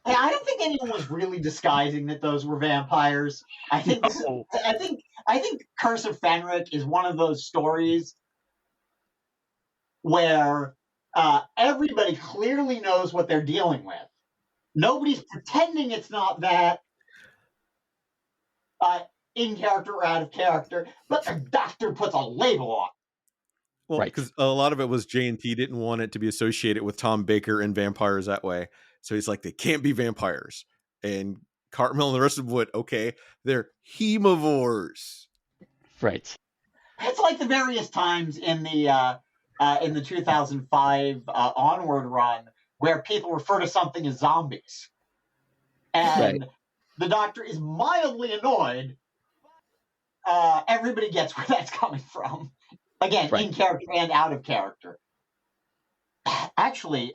I don't think anyone was really disguising that those were vampires. I think I think Curse of Fenric is one of those stories where everybody clearly knows what they're dealing with. Nobody's pretending it's not that in character or out of character, but the Doctor puts a label on. Well, because a lot of it was J&T didn't want it to be associated with Tom Baker and vampires that way. So he's like, they can't be vampires. And Cartmel and the rest of them would, okay, they're hemivores. Right. It's like the various times in the 2005 Onward run where people refer to something as zombies. And the Doctor is mildly annoyed. Everybody gets where that's coming from. Again, in character and out of character. Actually,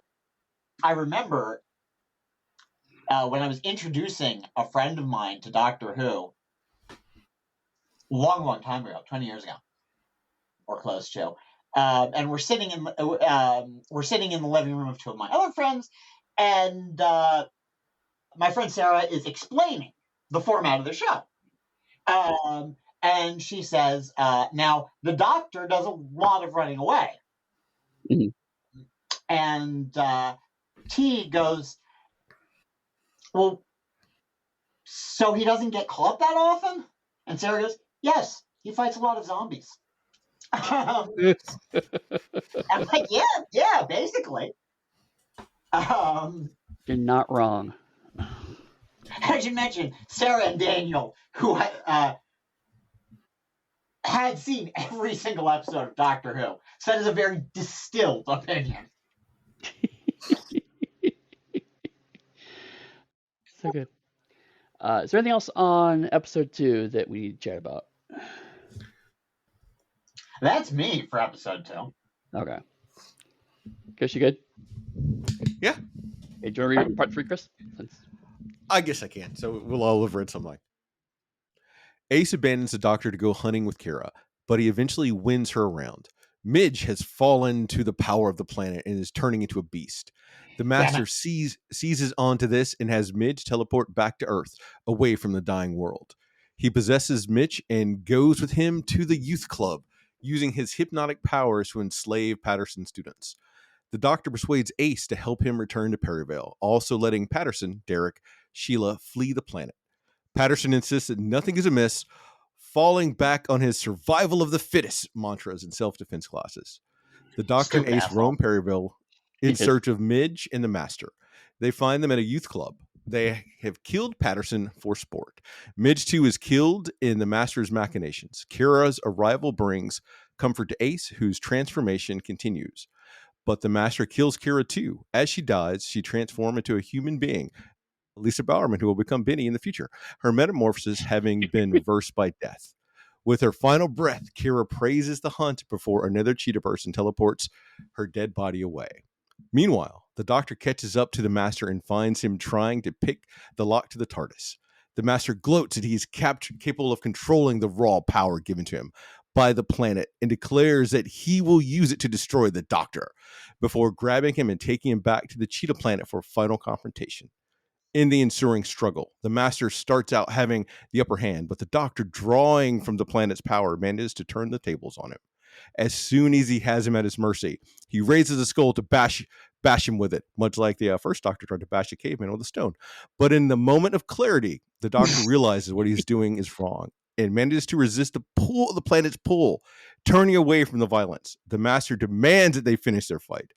I remember when I was introducing a friend of mine to Doctor Who, long time ago, 20 years ago, or close to, and we're sitting in the living room of two of my other friends, and my friend Sarah is explaining the format of the show. And she says, now, the Doctor does a lot of running away. Mm-hmm. And T goes, well, so he doesn't get caught that often? And Sarah goes, yes, he fights a lot of zombies. I'm like, yeah, basically. You're not wrong. As you mentioned, Sarah and Daniel, who had seen every single episode of Doctor Who, so that is a very distilled opinion. So good. Is there anything else on episode 2 that we need to chat about? That's me for episode 2. Okay. Chris, you good? Yeah. Hey, do you want to read part 3, Chris? I guess I can. So we'll all have read something. Ace abandons the Doctor to go hunting with Kira, but he eventually wins her around. Midge has fallen to the power of the planet and is turning into a beast. The Master seizes onto this and has Midge teleport back to Earth, away from the dying world. He possesses Midge and goes with him to the youth club, using his hypnotic powers to enslave Patterson students. The Doctor persuades Ace to help him return to Perryvale, also letting Patterson, Derek, Sheila flee the planet. Patterson insists that nothing is amiss, falling back on his survival of the fittest mantras and self-defense classes. The Doctor and Ace roam Perryville in search of Midge and the Master. They find them at a youth club. They have killed Patterson for sport. Midge, too, is killed in the Master's machinations. Kira's arrival brings comfort to Ace, whose transformation continues. But the Master kills Kira, too. As she dies, she transforms into a human being, Lisa Bowerman, who will become Benny in the future, her metamorphosis having been reversed by death. With her final breath, Kira praises the hunt before another cheetah person teleports her dead body away. Meanwhile, the Doctor catches up to the Master and finds him trying to pick the lock to the TARDIS. The Master gloats that he is capable of controlling the raw power given to him by the planet and declares that he will use it to destroy the Doctor before grabbing him and taking him back to the cheetah planet for a final confrontation. In the ensuing struggle, the Master starts out having the upper hand, but the Doctor, drawing from the planet's power, manages to turn the tables on him. As soon as he has him at his mercy, he raises a skull to bash him with it, much like the first Doctor tried to bash a caveman with a stone. But in the moment of clarity, the Doctor realizes what he's doing is wrong and manages to resist the planet's pull, turning away from the violence. The Master demands that they finish their fight,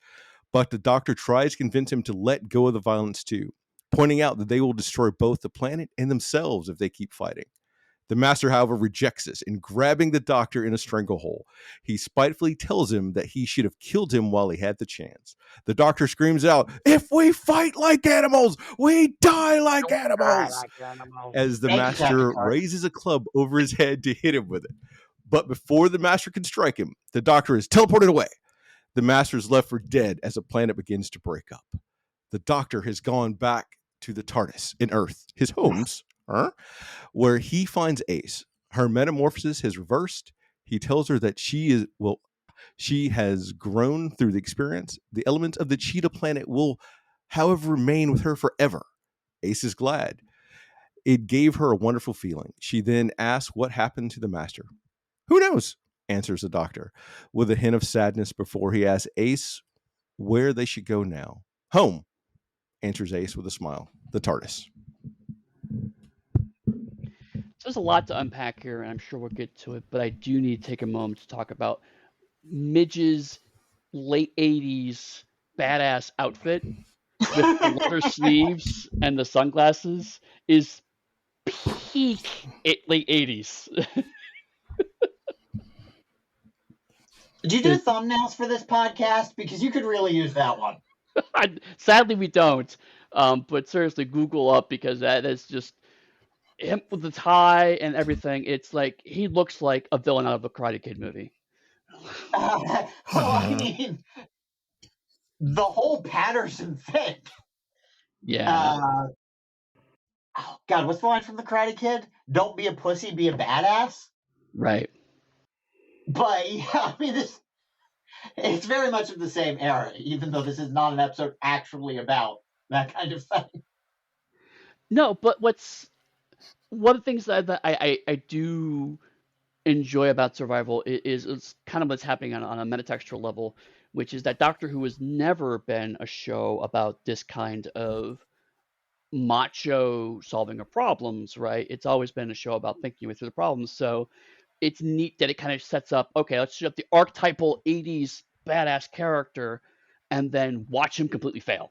but the Doctor tries to convince him to let go of the violence too, pointing out that they will destroy both the planet and themselves if they keep fighting. The Master, however, rejects this, and grabbing the Doctor in a stranglehold, he spitefully tells him that he should have killed him while he had the chance. The Doctor screams out, "If we fight like animals, we die like animals!" As the Master raises a club over his head to hit him with it. But before the Master can strike him, the Doctor is teleported away. The Master is left for dead as the planet begins to break up. The Doctor has gone back to the TARDIS in Earth, his homes, where he finds Ace. Her metamorphosis has reversed. He tells her that she has grown through the experience. The elements of the cheetah planet will, however, remain with her forever. Ace is glad. It gave her a wonderful feeling. She then asks what happened to the Master. "Who knows?" answers the Doctor, with a hint of sadness before he asks Ace where they should go now. "Home," answers Ace with a smile. "The TARDIS." So there's a lot to unpack here, and I'm sure we'll get to it, but I do need to take a moment to talk about Midge's late 80s badass outfit with the leather sleeves and the sunglasses is peak late 80s. Did you do thumbnails for this podcast? Because you could really use that one. Sadly, we don't. But seriously, Google up, because that is just him with the tie and everything. It's like he looks like a villain out of a Karate Kid movie. Well, I mean, the whole Patterson thing. Yeah. Oh God, what's the line from the Karate Kid? "Don't be a pussy, be a badass." Right. But yeah, I mean, it's very much of the same era, even though this is not an episode actually about that kind of thing. No, but one of the things that I do enjoy about Survival is it's kind of what's happening on a metatextual level, which is that Doctor Who has never been a show about this kind of macho solving of problems, right? It's always been a show about thinking through the problems. So it's neat that it kind of sets up, okay, let's set up the archetypal 80s badass character and then watch him completely fail.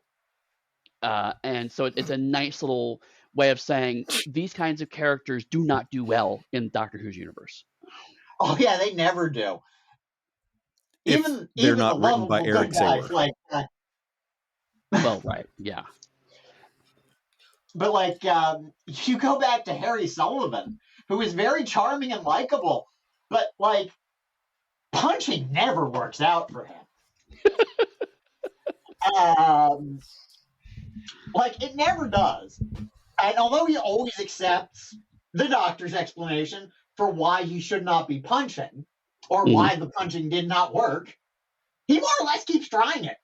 And so it's a nice little way of saying these kinds of characters do not do well in Doctor Who's universe. Oh yeah, they never do. If Even they're the not written by lovable Eric good guys, Saylor. like Well, right, yeah. but like you go back to Harry Sullivan, who is very charming and likable, but like punching never works out for him. Like it never does. And although he always accepts the doctor's explanation for why he should not be punching or why the punching did not work, he more or less keeps trying it.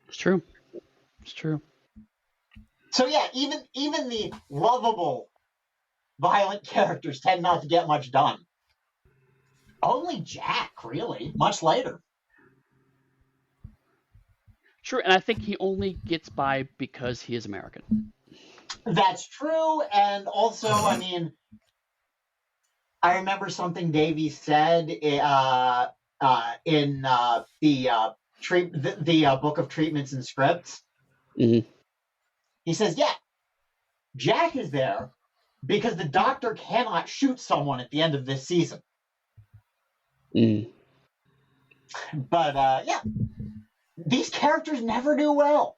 It's true. It's true. So yeah, even the lovable, violent characters tend not to get much done. Only Jack, really, much later. True, and I think he only gets by because he is American. That's true, and also, I mean, I remember something Davies said in the book of treatments and scripts. Mm-hmm. He says, "Yeah, Jack is there because the doctor cannot shoot someone at the end of this season." But yeah, these characters never do well.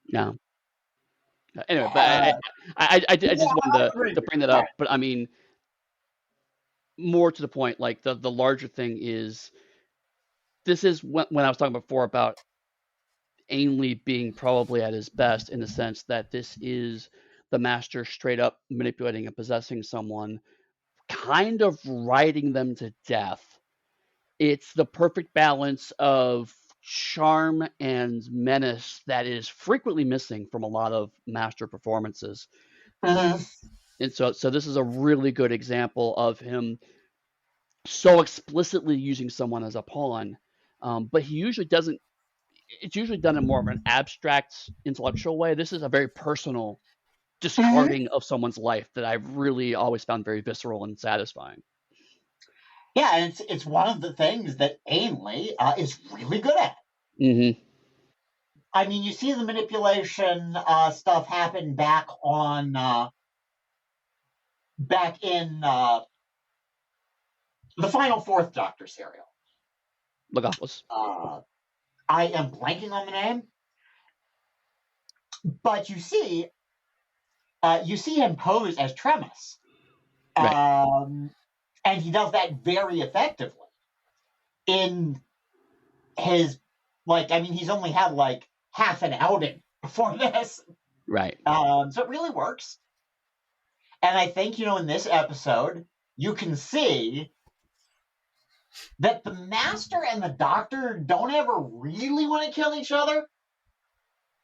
No. Anyway, but I just wanted to bring that up. But I mean, more to the point, like the larger thing is, this is when I was talking before about Ainley being probably at his best, in the sense that this is the master straight up manipulating and possessing someone, kind of riding them to death. It's the perfect balance of charm and menace that is frequently missing from a lot of master performances. And so this is a really good example of him so explicitly using someone as a pawn, but he usually doesn't. It's usually done in more of an abstract, intellectual way. This is a very personal discarding of someone's life that I've really always found very visceral and satisfying. Yeah, and it's one of the things that Ainley is really good at. Mm-hmm. I mean, you see the manipulation stuff happen back in the final Fourth Doctor serial. Legolas. I am blanking on the name, but you see him pose as Tremis, Right. and he does that very effectively in his, like, I mean, he's only had like half an outing before this. Right. So it really works. And I think, in this episode, you can see that the Master and the Doctor don't ever really want to kill each other.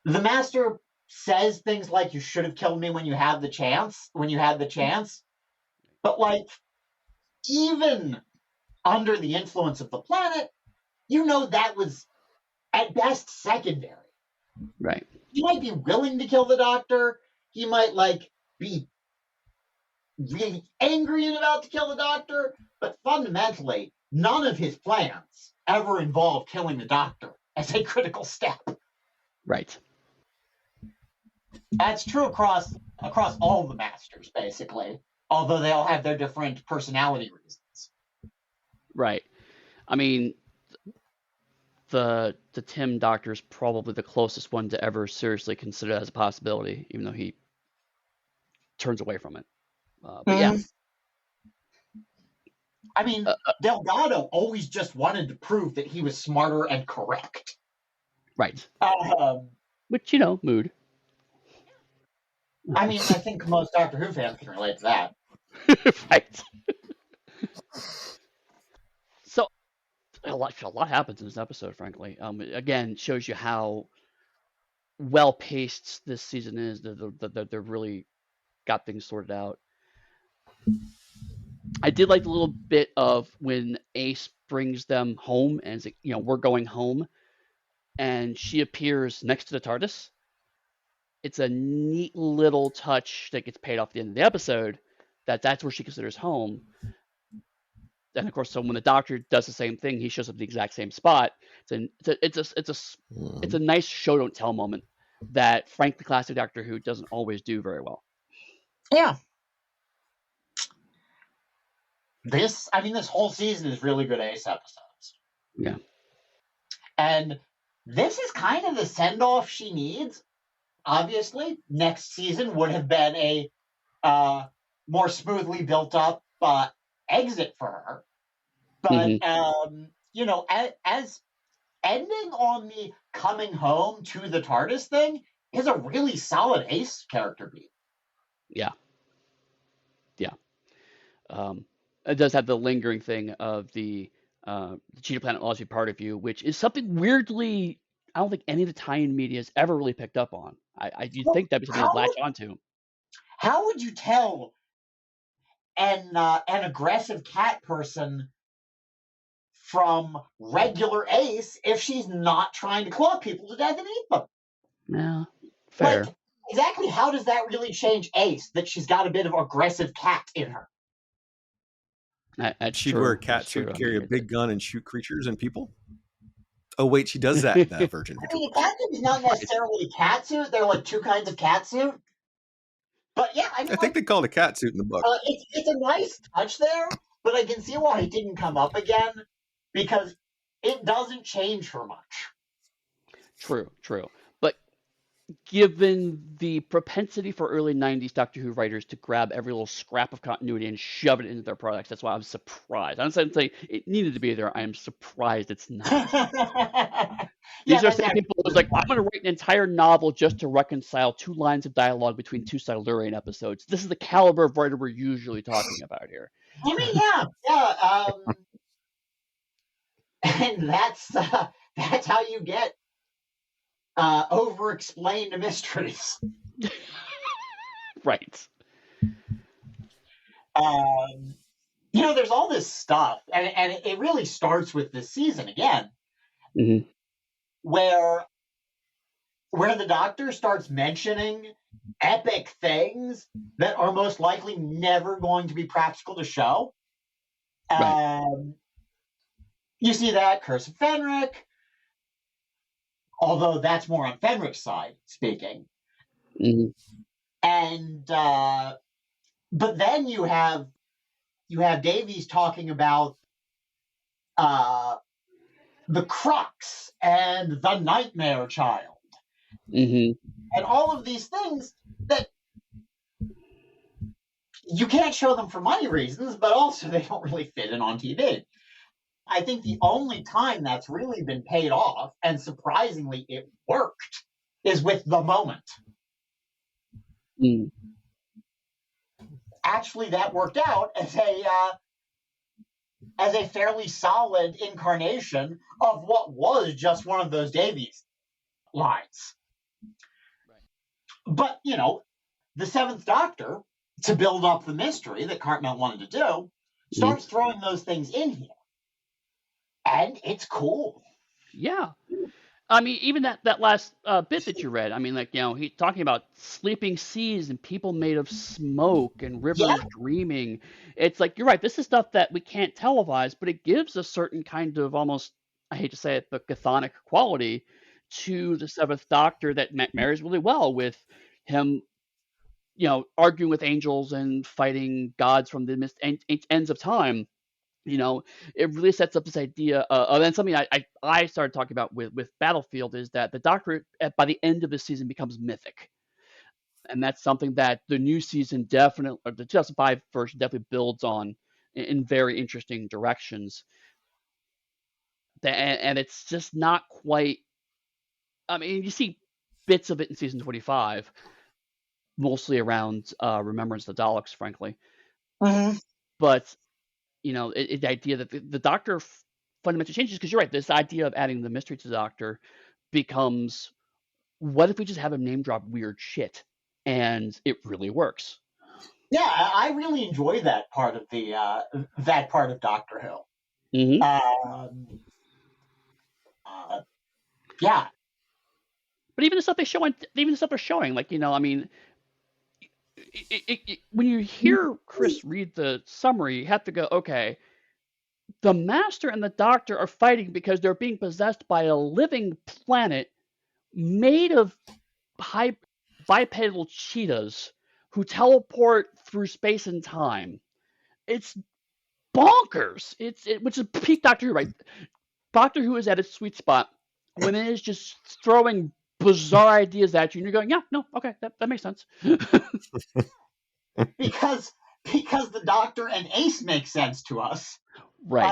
The Master says things like, "You should have killed me when you had the chance," But like, even under the influence of the planet, that was at best secondary. Right. He might be willing to kill the Doctor. He might be really angry and about to kill the Doctor, but fundamentally, none of his plans ever involve killing the Doctor as a critical step. Right. That's true across all the Masters, basically, although they all have their different personality reasons. Right. I mean, the Tim Doctor is probably the closest one to ever seriously consider that as a possibility, even though he turns away from it. But yeah. I mean, Delgado always just wanted to prove that he was smarter and correct. Right. Which, mood. I mean, I think most Doctor Who fans can relate to that. Right. So, a lot happens in this episode, frankly. Again, shows you how well paced this season is. That they're really got things sorted out. I did like the little bit of when Ace brings them home and is like, we're going home, and she appears next to the TARDIS. it's a neat little touch that gets paid off at the end of the episode. That's where she considers home. And of course, so when the Doctor does the same thing, he shows up at the exact same spot. It's a nice show don't tell moment that, frankly, classic Doctor Who doesn't always do very well. Yeah. This whole season is really good Ace episodes. Yeah. And this is kind of the send-off she needs. Obviously, next season would have been a more smoothly built-up exit for her. But, as ending on the coming home to the TARDIS thing is a really solid Ace character beat. Yeah. It does have the lingering thing of the Cheetah Planet will always be part of you, which is something weirdly I don't think any of the tie-in media has ever really picked up on. You'd think that'd be something to latch onto. How would you tell an aggressive cat person from regular Ace if she's not trying to claw people to death and eat them? Yeah, fair. Like, exactly how does that really change Ace, that she's got a bit of aggressive cat in her? She'd wear a cat suit, carry a big gun, and shoot creatures and people? Oh, wait, she does that in that version. I mean, a cat suit is not necessarily a cat suit. There are like two kinds of cat suit. But yeah, I think they call it a cat suit in the book. It's a nice touch there, but I can see why it didn't come up again, because it doesn't change her much. True. But given the propensity for early 90s Doctor Who writers to grab every little scrap of continuity and shove it into their products, that's why I'm surprised. I'm not saying it needed to be there. I am surprised it's not. These are the same people who's like, I'm going to write an entire novel just to reconcile 2 lines of dialogue between 2 Silurian episodes. This is the caliber of writer we're usually talking about here. I mean, yeah. And that's how you get over-explained mysteries. Right. There's all this stuff, and it really starts with this season again, where the Doctor starts mentioning epic things that are most likely never going to be practical to show. Right. You see that Curse of Fenric, although that's more on Fenric's side speaking. And but then you have Davies talking about the Crux and the Nightmare Child, and all of these things that you can't show them for money reasons, but also they don't really fit in on TV. I think the only time that's really been paid off, and surprisingly it worked, is with The Moment. Actually, that worked out as a fairly solid incarnation of what was just one of those Davies lines. But, the Seventh Doctor, to build up the mystery that Cartmel wanted to do, starts throwing those things in here. And it's cool. Yeah. I mean, even that last bit that you read, I mean, he's talking about sleeping seas and people made of smoke and rivers dreaming. It's like, you're right, this is stuff that we can't televise, but it gives a certain kind of almost, I hate to say it, but chthonic quality to the Seventh Doctor that marries really well with him, arguing with angels and fighting gods from the ends of time. It really sets up this idea of, and something I started talking about with Battlefield is that the Doctor by the end of the season becomes mythic, and that's something that the new season definitely, or the 2005 version definitely builds on in very interesting directions. And it's just not quite. I mean, you see bits of it in season 25, mostly around Remembrance of the Daleks, frankly, but. The idea that the Doctor fundamentally changes, because you're right, this idea of adding the mystery to the Doctor becomes, what if we just have him name drop weird shit? And it really works. Yeah, I really enjoy that part of Doctor Who. Yeah. But even the stuff they're showing, like, I mean, when you hear Chris read the summary, you have to go, okay, the Master and the Doctor are fighting because they're being possessed by a living planet made of bipedal cheetahs who teleport through space and time. It's bonkers. Which is peak Doctor Who, right? Doctor Who is at its sweet spot when it is just throwing bizarre ideas at you, and you're going, yeah, no, okay, that makes sense. because the Doctor and Ace make sense to us. Right.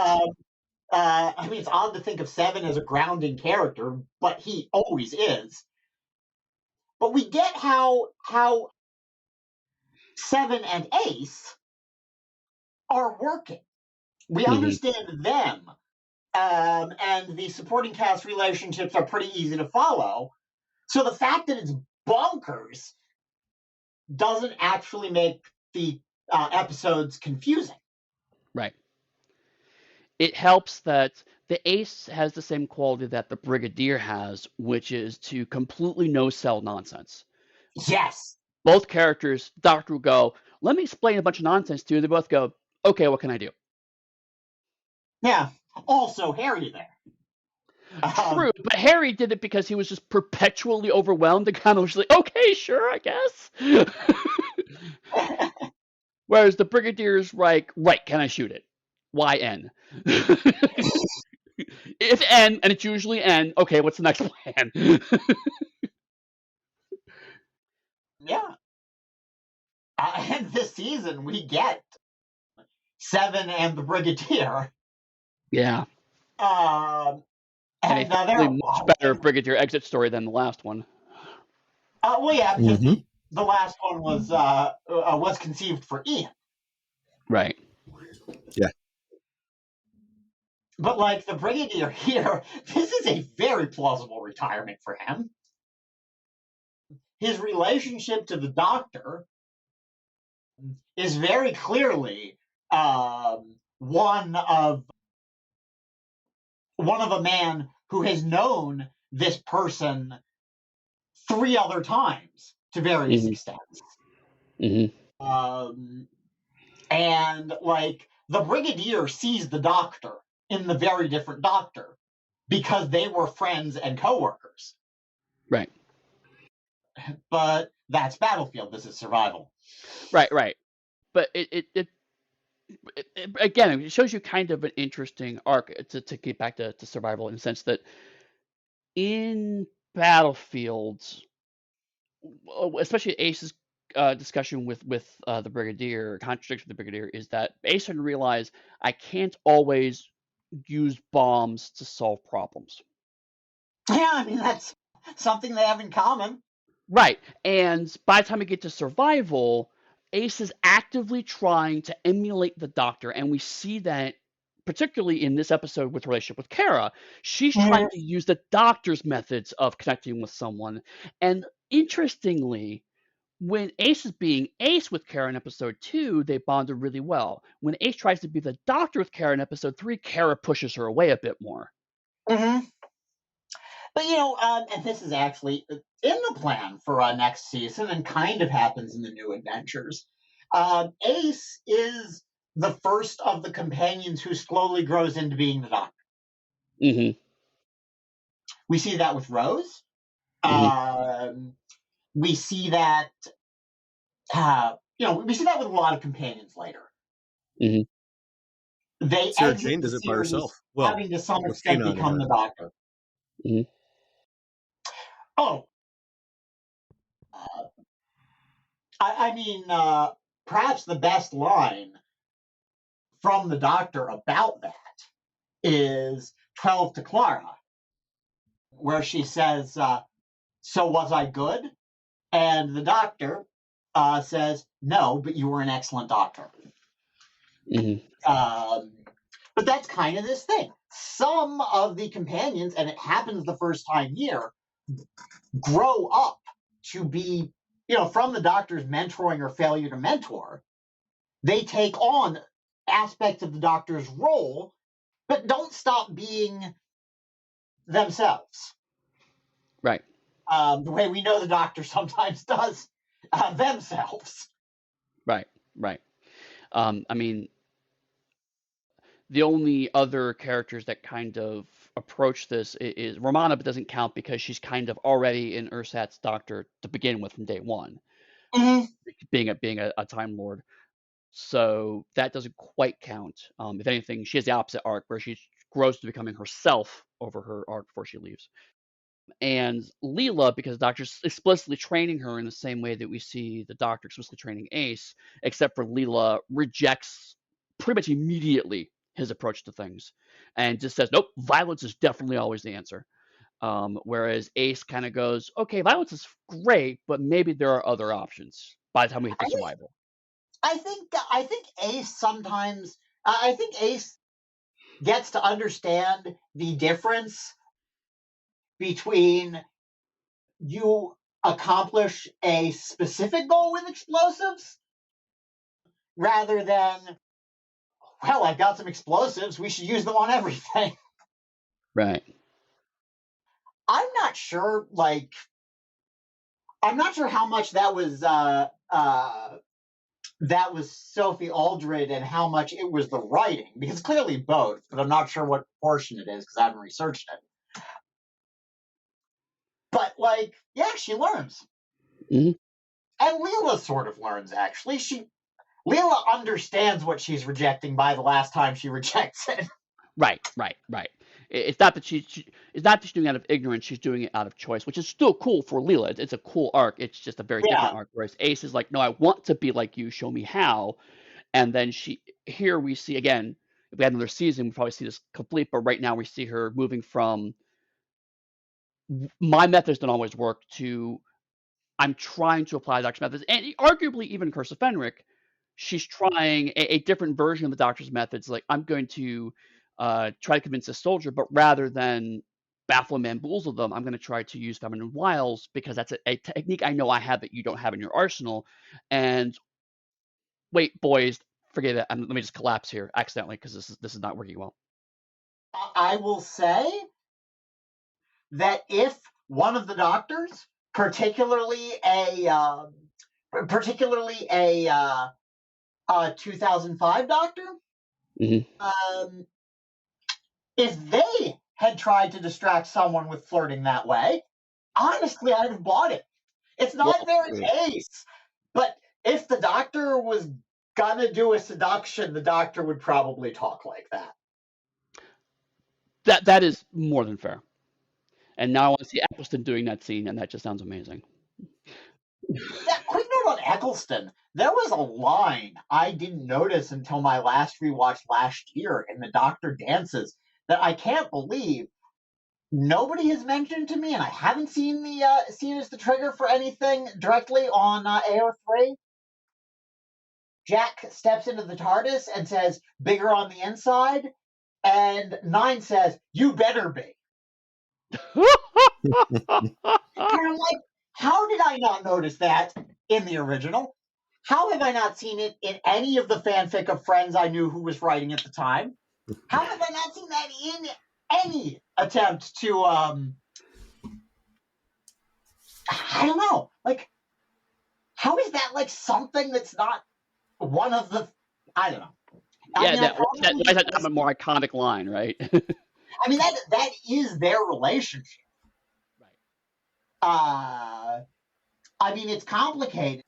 I mean, it's odd to think of Seven as a grounding character, but he always is. But we get how Seven and Ace are working. We understand them, and the supporting cast relationships are pretty easy to follow. So the fact that it's bonkers doesn't actually make the episodes confusing. Right. It helps that the Ace has the same quality that the Brigadier has, which is to completely no-sell nonsense. Yes. Both characters, Doctor will go, let me explain a bunch of nonsense to you. They both go, okay, what can I do? Yeah. Also, Harry there. True, but Harry did it because he was just perpetually overwhelmed and kind of was like, okay, sure, I guess. Whereas the Brigadier's like, right, can I shoot it? Why N? If N, and it's usually N, okay, what's the next plan? Yeah. And this season, we get Seven and the Brigadier. Yeah. And a they're much better Brigadier exit story than the last one. Well, yeah, because the last one was conceived for Ian. Right. Yeah. But like the Brigadier here, this is a very plausible retirement for him. His relationship to the Doctor is very clearly one of a man who has known this person 3 other times to various extents. And like the Brigadier sees the Doctor in the very different Doctor because they were friends and co-workers. Right. But that's Battlefield. This is survival. Right. But it again, it shows you kind of an interesting arc to get back to survival in the sense that in Battlefields, especially Ace's discussion with the Brigadier, contradiction with the Brigadier, is that Ace didn't realize I can't always use bombs to solve problems. Yeah, I mean, that's something they have in common. Right. And by the time we get to survival, Ace is actively trying to emulate the Doctor, and we see that particularly in this episode with relationship with Kara. She's trying to use the Doctor's methods of connecting with someone. And interestingly, when Ace is being Ace with Kara in episode 2, they bonded really well. When Ace tries to be the Doctor with Kara in episode 3, Kara pushes her away a bit more. But and this is actually in the plan for next season and kind of happens in the New Adventures. Ace is the first of the companions who slowly grows into being the Doctor. We see that with Rose. We see that we see that with a lot of companions later. They Sarah exit Jane the does it by series herself. Well, having to some with extent Kanan become and the her. Doctor. Oh, I mean, perhaps the best line from the Doctor about that is 12 to Clara, where she says, so was I good? And the Doctor says, no, but you were an excellent Doctor. But that's kind of this thing. Some of the companions, and it happens the first time here, grow up to be, from the Doctor's mentoring or failure to mentor, they take on aspects of the Doctor's role, but don't stop being themselves. Right. the way we know the Doctor sometimes does themselves. Right. I mean, the only other characters that kind of approach this is Romana, but doesn't count because she's kind of already in Ursat's Doctor to begin with from day one, Mm-hmm. being a Time Lord. So that doesn't quite count. If anything, she has the opposite arc where she grows to becoming herself over her arc before she leaves. And Leela, because the Doctor's explicitly training her in the same way that we see the Doctor explicitly training Ace, except for Leela rejects pretty much immediately his approach to things and just says, nope, violence is definitely always the answer. Whereas Ace kind of goes, okay, violence is great, but maybe there are other options by the time we hit the survival. I think Ace sometimes. I think Ace gets to understand the difference between you accomplish a specific goal with explosives rather than, well, I've got some explosives, we should use them on everything. Right. I'm not sure how much that was Sophie Aldred and how much it was the writing, because clearly both, but I'm not sure what portion it is because I haven't researched it. But yeah, she learns. Mhm. And Leela sort of learns, actually. Leela understands what she's rejecting by the last time she rejects it. Right. It's not that she's doing it out of ignorance; she's doing it out of choice, which is still cool for Leela. It's a cool arc. It's just a very different arc. Whereas Ace is like, no, I want to be like you. Show me how. And then here we see again. If we had another season, we'd probably see this complete. But right now, we see her moving from my methods don't always work to I'm trying to apply the Doctor's methods, and arguably even Curse of Fenric, she's trying a different version of the Doctor's methods. Like I'm going to try to convince a soldier, but rather than baffle and bamboozle them, I'm going to try to use feminine wiles because that's a technique I know I have that you don't have in your arsenal. And wait, boys, forget it. Let me just collapse here accidentally because this is not working well. I will say that if one of the Doctors, particularly a 2005 Doctor, Mm-hmm. If they had tried to distract someone with flirting that way, honestly, I'd have bought it. It's not very Ace, but if the Doctor was gonna do a seduction, the Doctor would probably talk like that. That is more than fair. And now I want to see Eccleston doing that scene, and that just sounds amazing. Yeah, quick note on Eccleston. There was a line I didn't notice until my last rewatch last year in the Doctor Dances that I can't believe nobody has mentioned to me, and I haven't seen as the trigger for anything directly on AO3. Jack steps into the TARDIS and says, "Bigger on the inside," and 9 says, "You better be." And I'm like, how did I not notice that in the original? How have I not seen it in any of the fanfic of Friends I knew who was writing at the time? How have I not seen that in any attempt to, I don't know, how is that something that's not one of the, I don't know. Yeah, that's a more iconic line, right? I mean, that is their relationship. Right. I mean, it's complicated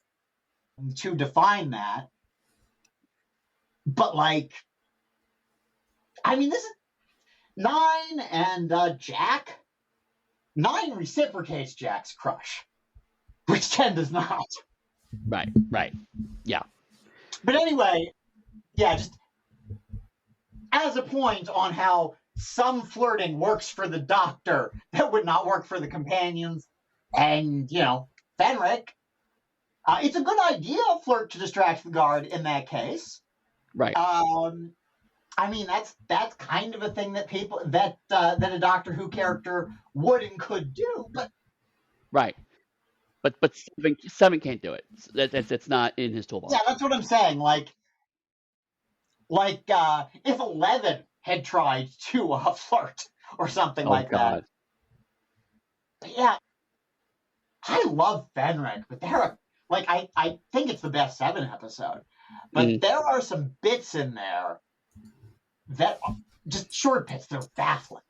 to define that, but I mean, this is 9 and Jack. 9 reciprocates Jack's crush, which 10 does not. Right. Yeah. But anyway, yeah, just as a point on how some flirting works for the Doctor that would not work for the companions, and, Fenric, it's a good idea, flirt to distract the guard in that case. Right. I mean, that's kind of a thing that people that a Doctor Who character would and could do, but right. But seven can't do it. It's not in his toolbox. Yeah, that's what I'm saying. If 11 had tried to flirt or something like God. that. But yeah, I love Fenric, but there are like I think it's the best 7 episode, but there are some bits in there that are just short bits. They're baffling,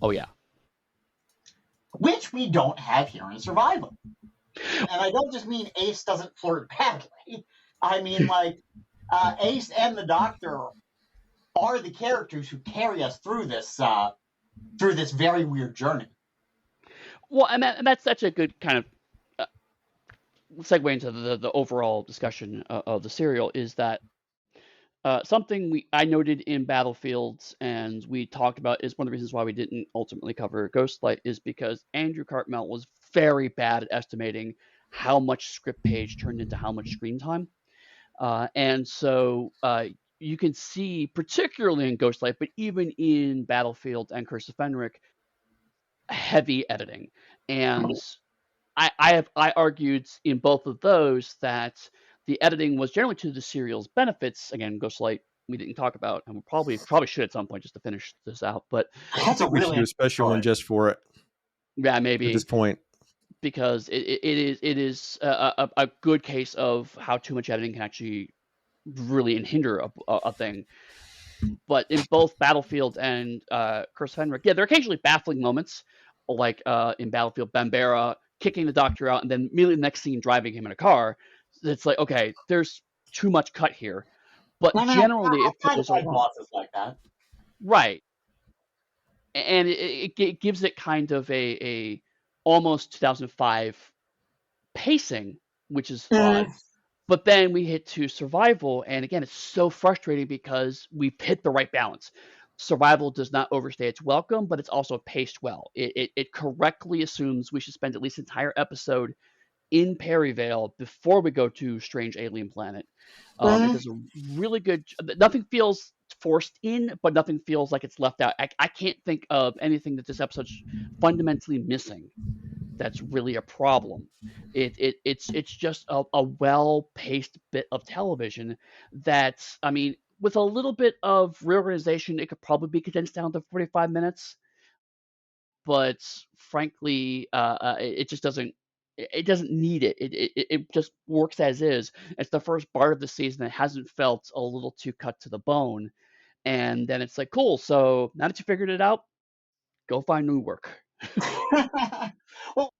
Oh yeah. which we don't have here in Survival. And I don't just mean Ace doesn't flirt badly. I mean like Ace and the Doctor are the characters who carry us through this very weird journey. Well, and that's such a good kind of segue into the overall discussion of the serial is that something I noted in Battlefields and we talked about is one of the reasons why we didn't ultimately cover Ghostlight is because Andrew Cartmel was very bad at estimating how much script page turned into how much screen time. And so you can see, particularly in Ghostlight, but even in Battlefield and Curse of Fenric, heavy editing. And I argued in both of those that the editing was generally to the serial's benefits. Again, Ghostlight we didn't talk about, and we probably should at some point just to finish this out. But I think we should do a special one just for it. Yeah, maybe at this point, because it is a good case of how too much editing can actually really hinder a thing. But in both Battlefield and Curse of Fenric, yeah, there are occasionally baffling moments, like in Battlefield, Bambera kicking the Doctor out, and then immediately the next scene driving him in a car. It's like, okay, there's too much cut here. But generally, it goes along. Bosses like that, right? And it gives it kind of a almost 2005 pacing, which is fun. But then we hit to Survival, and again, it's so frustrating because we've hit the right balance. Survival does not overstay its welcome, but it's also paced well. It correctly assumes we should spend at least an entire episode in Perryvale before we go to Strange Alien Planet. It does a really good. Nothing feels forced in, but nothing feels like it's left out. I can't think of anything that this episode's fundamentally missing that's really a problem. It's just a well-paced bit of television that, I mean, with a little bit of reorganization, it could probably be condensed down to 45 minutes. But frankly, it just doesn't. It doesn't need it. It just works as is. It's the first part of the season that hasn't felt a little too cut to the bone, and then it's like, cool. So now that you figured it out, go find new work. Well,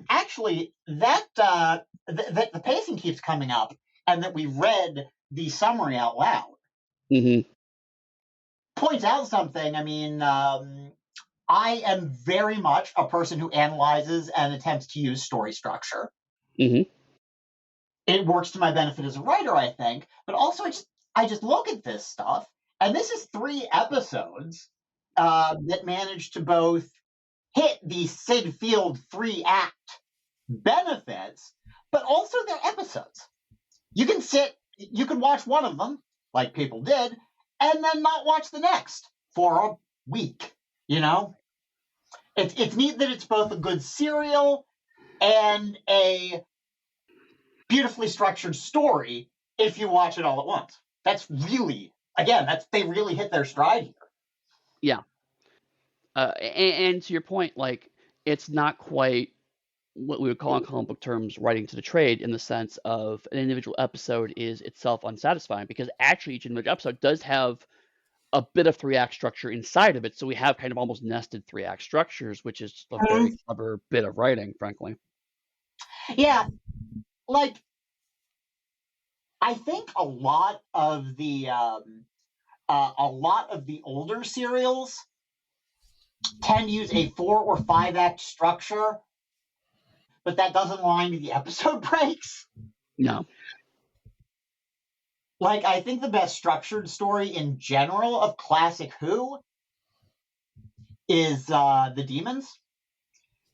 actually, that the pacing keeps coming up, and that we read the summary out loud points out something. I mean, I am very much a person who analyzes and attempts to use story structure. It works to my benefit as a writer, I think, but also I just look at this stuff, and this is 3 episodes that managed to both hit the Sid Field 3-act benefits, but also they're episodes. You can watch one of them, like people did, and then not watch the next for a week. You know, it's neat that it's both a good serial and a beautifully structured story if you watch it all at once. That's really, again, they really hit their stride here. Yeah. And to your point, like, it's not quite what we would call in comic book terms writing to the trade, in the sense of an individual episode is itself unsatisfying, because actually each individual episode does have a bit of 3-act structure inside of it. So we have kind of almost nested 3-act structures, which is a very clever bit of writing, frankly. Yeah. Like, I think a lot of the older serials tend to use a 4 or 5-act structure, but that doesn't align to the episode breaks. No. Like, I think the best structured story in general of classic Who is the Demons.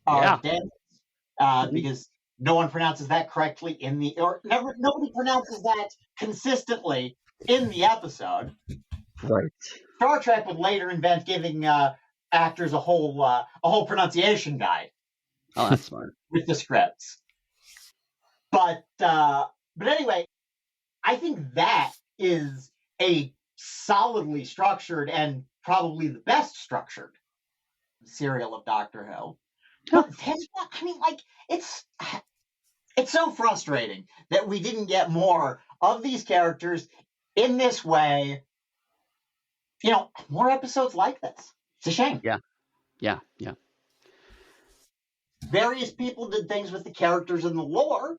Because no one pronounces that correctly nobody pronounces that consistently in the episode. Right. Star Trek would later invent giving actors a whole pronunciation guide. Oh, that's smart. With the scripts. But anyway, I think that is a solidly structured and probably the best structured serial of Doctor Who. But this one, I mean, like, it's so frustrating that we didn't get more of these characters in this way. More episodes like this. It's a shame. Yeah. Various people did things with the characters in the lore.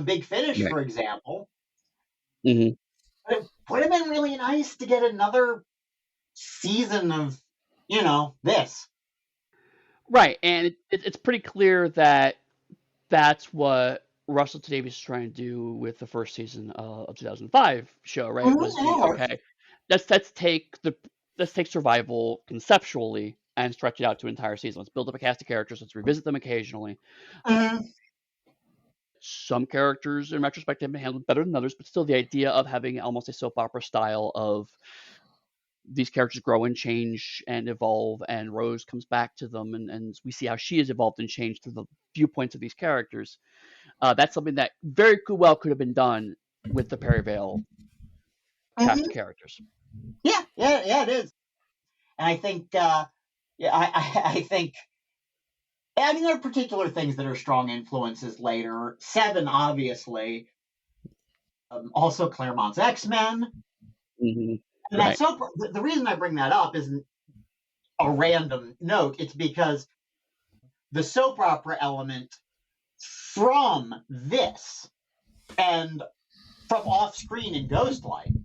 Big Finish, Right. for example. Mm-hmm. But it would have been really nice to get another season of, this. Right, and it's pretty clear that that's what Russell T Davies is trying to do with the first season of 2005 show, right? Was okay, let's take survival conceptually and stretch it out to an entire season. Let's build up a cast of characters. Let's revisit them occasionally. Some characters, in retrospect, have been handled better than others, but still, the idea of having almost a soap opera style of these characters grow and change and evolve, and Rose comes back to them, and we see how she has evolved and changed through the viewpoints of these characters. That's something that very well could have been done with the Perryvale cast of characters. Yeah, it is. And I think, I think, I mean, there are particular things that are strong influences later. Seven, obviously. Also, Claremont's X-Men. Mm-hmm. And that's the reason I bring that up isn't a random note. It's because the soap opera element from this and from off-screen in Ghostlight,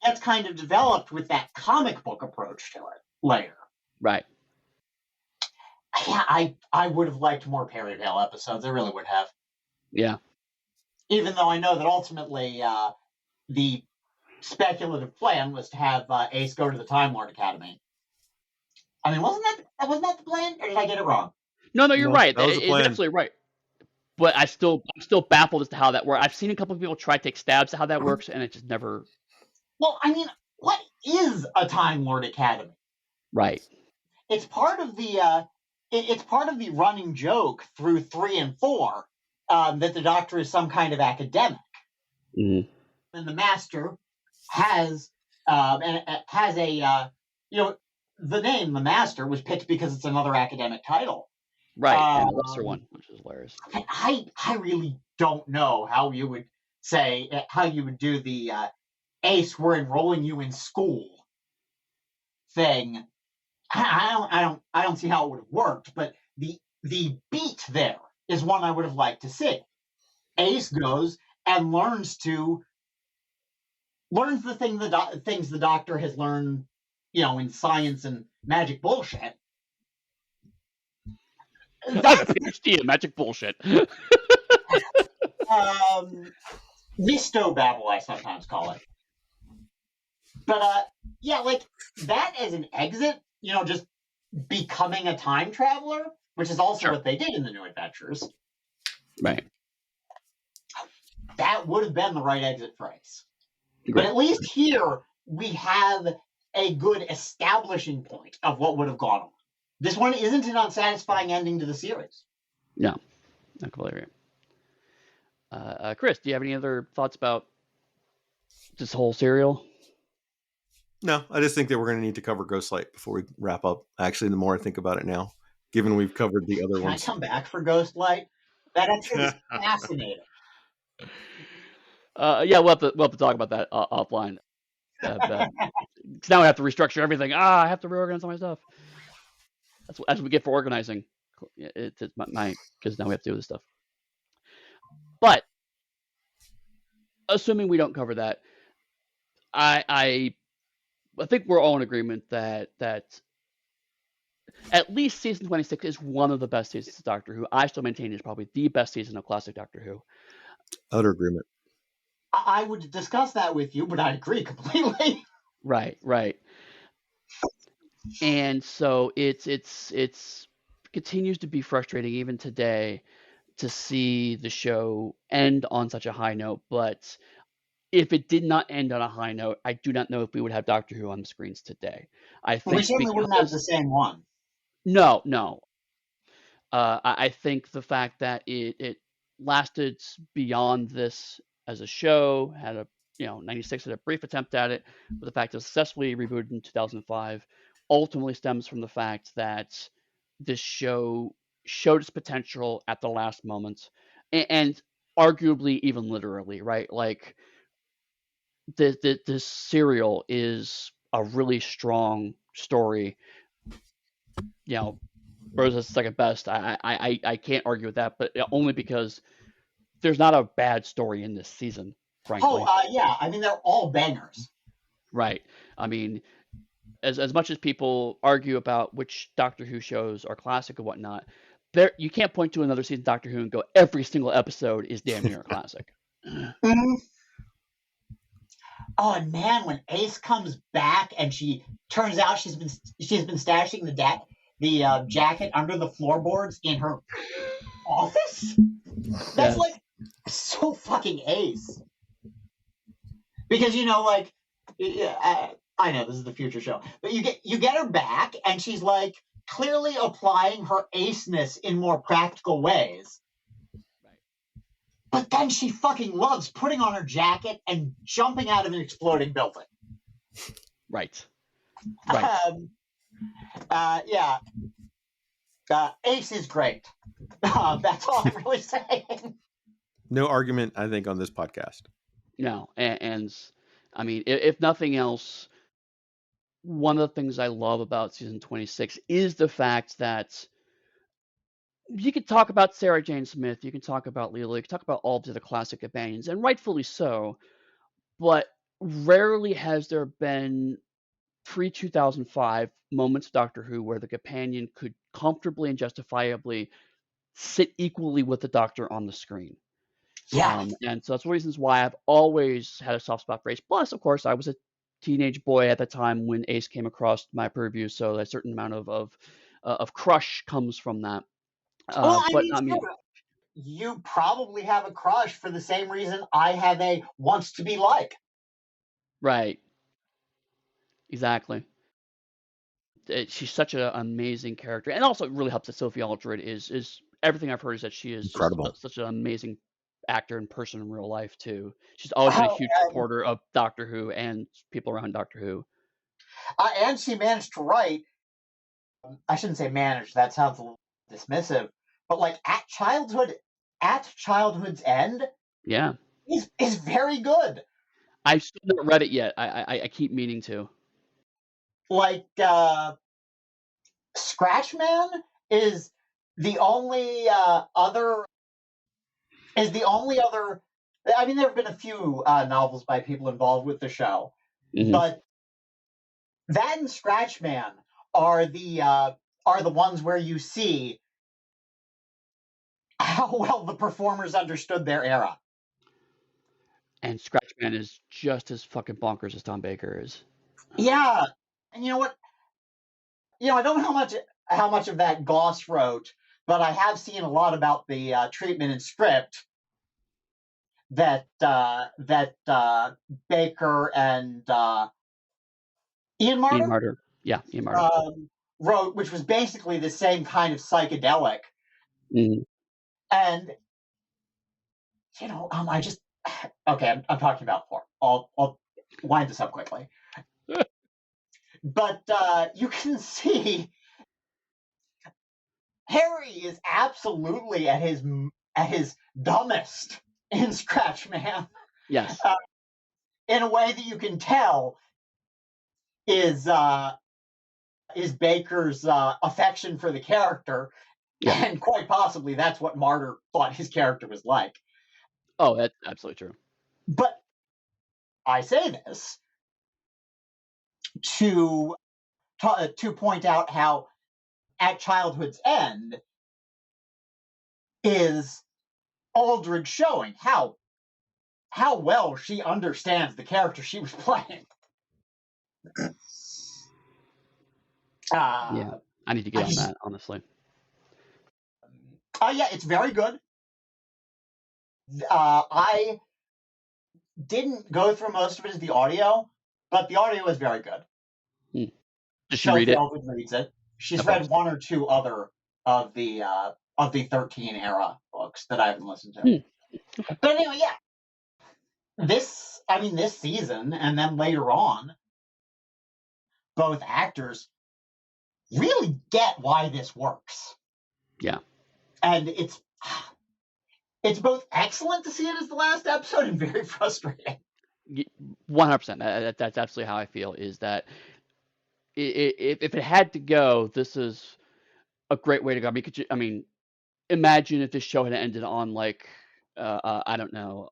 that's kind of developed with that comic book approach to it later. Right. Yeah, I would have liked more Perryvale episodes. I really would have. Yeah. Even though I know that ultimately the speculative plan was to have Ace go to the Time Lord Academy. I mean, wasn't that the plan, or did I get it wrong? No, you're right. That was the plan. It's absolutely right. But I'm still baffled as to how that works. I've seen a couple of people try to take stabs at how that works, and it just never. Well, I mean, what is a Time Lord Academy? Right. It's part of the running joke through 3 and 4 that the Doctor is some kind of academic, and the Master has the name the Master was picked because it's another academic title. Right, and a lesser one, which is hilarious. I really don't know how you would do the Ace, we're enrolling you in school thing. I don't see how it would have worked, but the beat there is one I would have liked to see. Ace goes and learns the things the Doctor has learned, in science and magic bullshit. That's a PhD in magic bullshit. Mistobabble, I sometimes call it. But like that as an exit, just becoming a time traveler, which is also what they did in the New Adventures. Right. That would have been the right exit for Ace. But at least here we have a good establishing point of what would have gone on. This one isn't an unsatisfying ending to the series. No, I completely agree. Chris, do you have any other thoughts about this whole serial? No, I just think that we're going to need to cover Ghostlight before we wrap up. Actually, the more I think about it now, given we've covered the other ones. Can I come back for Ghostlight? That actually is fascinating. Yeah, we'll have to talk about that offline. Because now I have to restructure everything. I have to reorganize all my stuff. That's what we get for organizing. It's my because now we have to do this stuff. But assuming we don't cover that, I think we're all in agreement that at least season 26 is one of the best seasons of Doctor Who. I still maintain it's probably the best season of classic Doctor Who. Utter agreement. I would discuss that with you, but I agree completely. Right. And so it's continues to be frustrating even today to see the show end on such a high note. But if it did not end on a high note, I do not know if we would have Doctor Who on the screens today. I think we certainly wouldn't have the same one. No. I think the fact that it lasted beyond this as a show, had a 96 had a brief attempt at it, but the fact it was successfully rebooted in 2005 ultimately stems from the fact that this show showed its potential at the last moment, and arguably even literally, right? Like this serial is a really strong story. You know, Rosa's second best. I can't argue with that, but only because there's not a bad story in this season, frankly. Yeah. I mean, they're all bangers. Right. I mean, as much as people argue about which Doctor Who shows are classic and whatnot, there you can't point to another season of Doctor Who and go every single episode is damn near a classic. Mm. Oh, and man, when Ace comes back and she turns out she's been stashing the jacket under the floorboards in her office. That's Yes. like so fucking Ace. Because like I know this is the future show, but you get her back and she's like clearly applying her aceness in more practical ways. Right. But then she fucking loves putting on her jacket and jumping out of an exploding building. Right. Right. Yeah. Ace is great. That's all I'm really saying. No argument, I think, on this podcast. No, and I mean, if nothing else, one of the things I love about season 26 is the fact that you can talk about Sarah Jane Smith, you can talk about Leela, you can talk about all of the classic companions, and rightfully so, but rarely has there been pre-2005 moments of Doctor Who where the companion could comfortably and justifiably sit equally with the Doctor on the screen. Yeah. And so that's one of the reasons why I've always had a soft spot for Ace. Plus, of course, I was a teenage boy at the time when Ace came across my purview, so a certain amount of crush comes from that. Well, But I mean, you probably have a crush for the same reason I have a wants to be like. right, exactly. She's such an amazing character, and also it really helps that Sophie Aldred is everything I've heard is that she is Incredible. just such an amazing actor and person in real life too. She's always been a huge supporter of Doctor Who and people around Doctor Who. And she managed to write. I shouldn't say managed. That sounds a little dismissive. But like at childhood's end, Yeah, is very good. I've still not read it yet. I keep meaning to. Like Scratchman is the only other. I mean, there have been a few novels by people involved with the show, but that and Scratchman are the ones where you see how well the performers understood their era. And Scratchman is just as fucking bonkers as Tom Baker is. Yeah, and you know what? I don't know how much of that Goss wrote, but I have seen a lot about the treatment and script that Baker and Ian Marter. Ian Marter. Wrote, which was basically the same kind of psychedelic. Mm-hmm. And I just okay. I'm talking about four. I'll wind this up quickly. But you can see Harry is absolutely at his dumbest in Scratchman. Yes. In a way that you can tell is Baker's affection for the character, and quite possibly that's what Martyr thought his character was like. Oh, that's absolutely true. But I say this to point out how at childhood's end is Aldred showing how well she understands the character she was playing. Yeah, I need to get on that, honestly. Yeah, it's very good. I didn't go through most of it as the audio, but the audio is very good. Did she read it? Aldred reads it. She's read one or two other of the 13 era books that I haven't listened to. Okay. But anyway, yeah. This season and then later on, both actors really get why this works. Yeah. And it's both excellent to see it as the last episode and very frustrating. 100%. That's absolutely how I feel, is that if it had to go, this is a great way to go. I mean, imagine if this show had ended on, like, I don't know,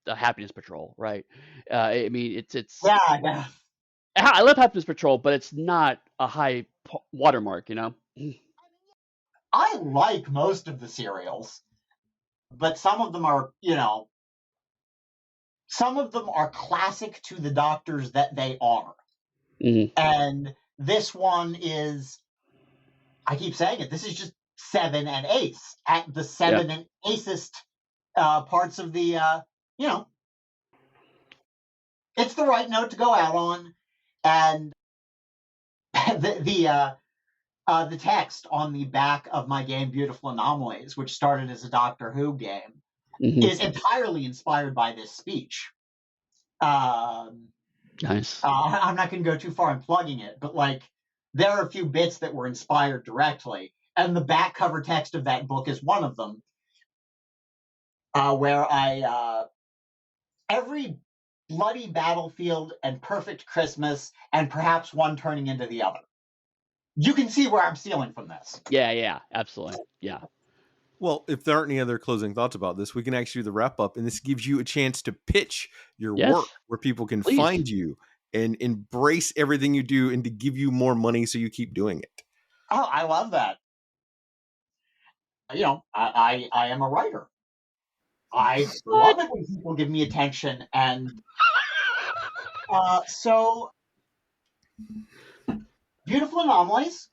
the Happiness Patrol, right? I mean, it's Yeah. I love Happiness Patrol, but it's not a high watermark, you know? I like most of the serials, but some of them are, some of them are classic to the Doctors that they are. Mhm. And this one is, I keep saying it, this is just Seven and Ace at the Seven and Acest parts of the, it's the right note to go out on. And the text on the back of my game, Beautiful Anomalies, which started as a Doctor Who game, is entirely inspired by this speech. Nice. I'm not going to go too far in plugging it, but like there are a few bits that were inspired directly, and the back cover text of that book is one of them, where I every bloody battlefield and perfect Christmas, and perhaps one turning into the other. You can see where I'm stealing from this. Yeah, absolutely. Yeah. Well, if there aren't any other closing thoughts about this, we can actually do the wrap up, and this gives you a chance to pitch your work where people can find you and embrace everything you do and to give you more money so you keep doing it. Oh, I love that. I am a writer. I love it when people give me attention, and so Beautiful Anomalies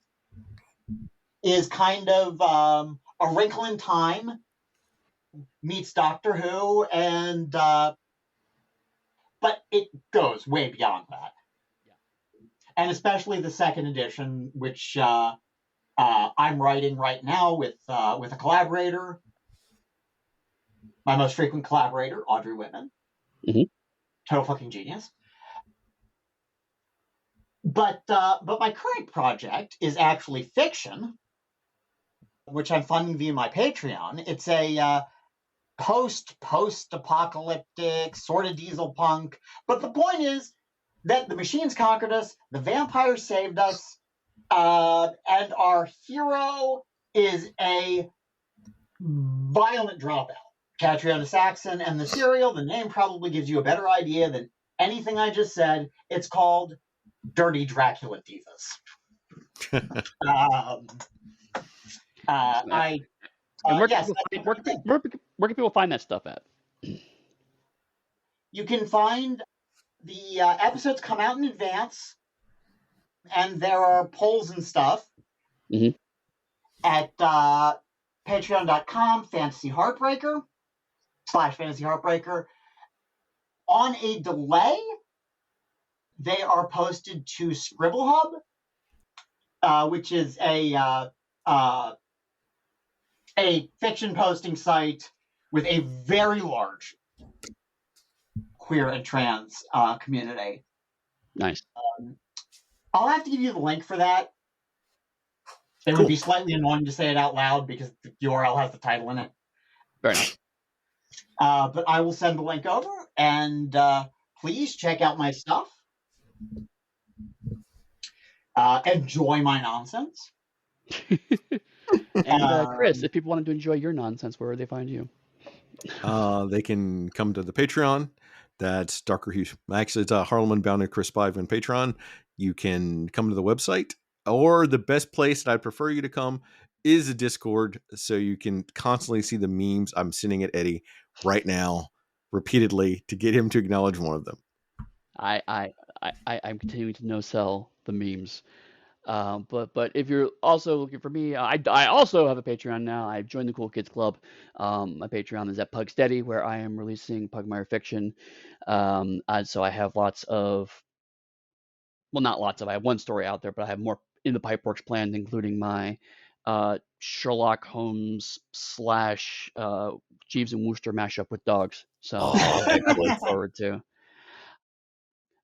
is kind of A Wrinkle in Time meets Doctor Who, and but it goes way beyond that. Yeah. And especially the second edition, which I'm writing right now with a collaborator, my most frequent collaborator, Audrey Whitman. Total fucking genius. But my current project is actually fiction, which I'm funding via my Patreon. It's a post-apocalyptic sort of diesel punk. But the point is that the machines conquered us, the vampires saved us, and our hero is a violent dropout. Catriona Saxon, and the serial, the name probably gives you a better idea than anything I just said. It's called Dirty Dracula Divas. Where can people find that stuff at? You can find the episodes come out in advance, and there are polls and stuff at patreon.com/Fantasy Heartbreaker. On a delay, they are posted to Scribble Hub, which is a fiction posting site with a very large queer and trans community. Nice. I'll have to give you the link for that. It would be slightly annoying to say it out loud because the URL has the title in it. Very nice. But I will send the link over, and please check out my stuff. Enjoy my nonsense. And Chris, if people wanted to enjoy your nonsense, where would they find you? They can come to the Patreon. That's Darker Hughes. Actually, it's Harlem Unbound and Chris 5 on Patreon. You can come to the website, or the best place that I prefer you to come is a Discord, so you can constantly see the memes I'm sending at Eddy right now, repeatedly, to get him to acknowledge one of them. I'm continuing to no sell the memes. But if you're also looking for me, I also have a Patreon now. I've joined the Cool Kids Club. My Patreon is at Pug Steady, where I am releasing Pugmire fiction. So I have lots of, well, not lots of, I have one story out there, but I have more in the pipeworks planned, including my Sherlock Holmes / Jeeves and Wooster mashup with dogs. So I look forward to.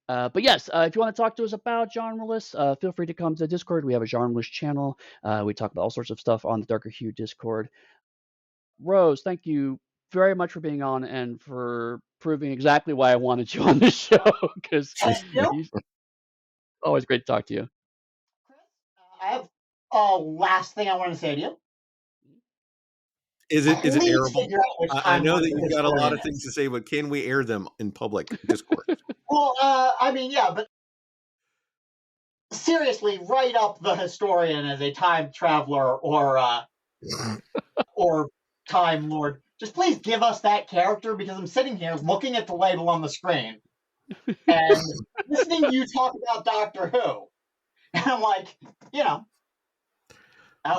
But yes, if you want to talk to us about genre lists, feel free to come to Discord. We have a genre list channel. We talk about all sorts of stuff on the Darker Hue Discord. Rose, thank you very much for being on and for proving exactly why I wanted you on this show, because Thank you. always great to talk to you. Chris, I have a last thing I want to say to you. Is it Please airable? figure out which I know timeline that the you've got a lot historian of things is. to say, but can we air them in public Discord? Well, I mean, yeah, but seriously, write up the historian as a time traveler or time lord. Just please give us that character, because I'm sitting here looking at the label on the screen and listening to you talk about Doctor Who, and I'm like,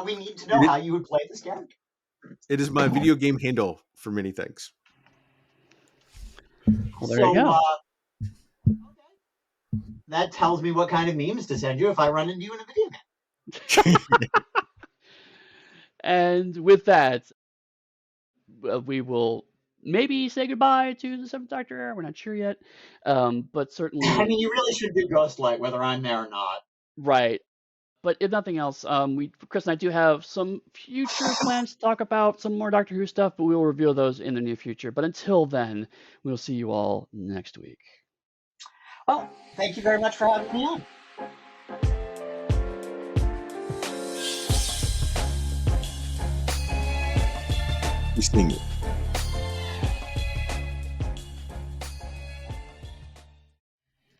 we need to know how you would play this character. It is my video game handle for many things. Well, there you go. That tells me what kind of memes to send you if I run into you in a video game. And with that, we will maybe say goodbye to the Seventh Doctor era. We're not sure yet, but certainly. I mean, you really should do Ghostlight, whether I'm there or not. Right. But if nothing else, Chris and I do have some future plans to talk about some more Doctor Who stuff, but we will reveal those in the near future. But until then, we'll see you all next week. Well, thank you very much for having me on. Listening.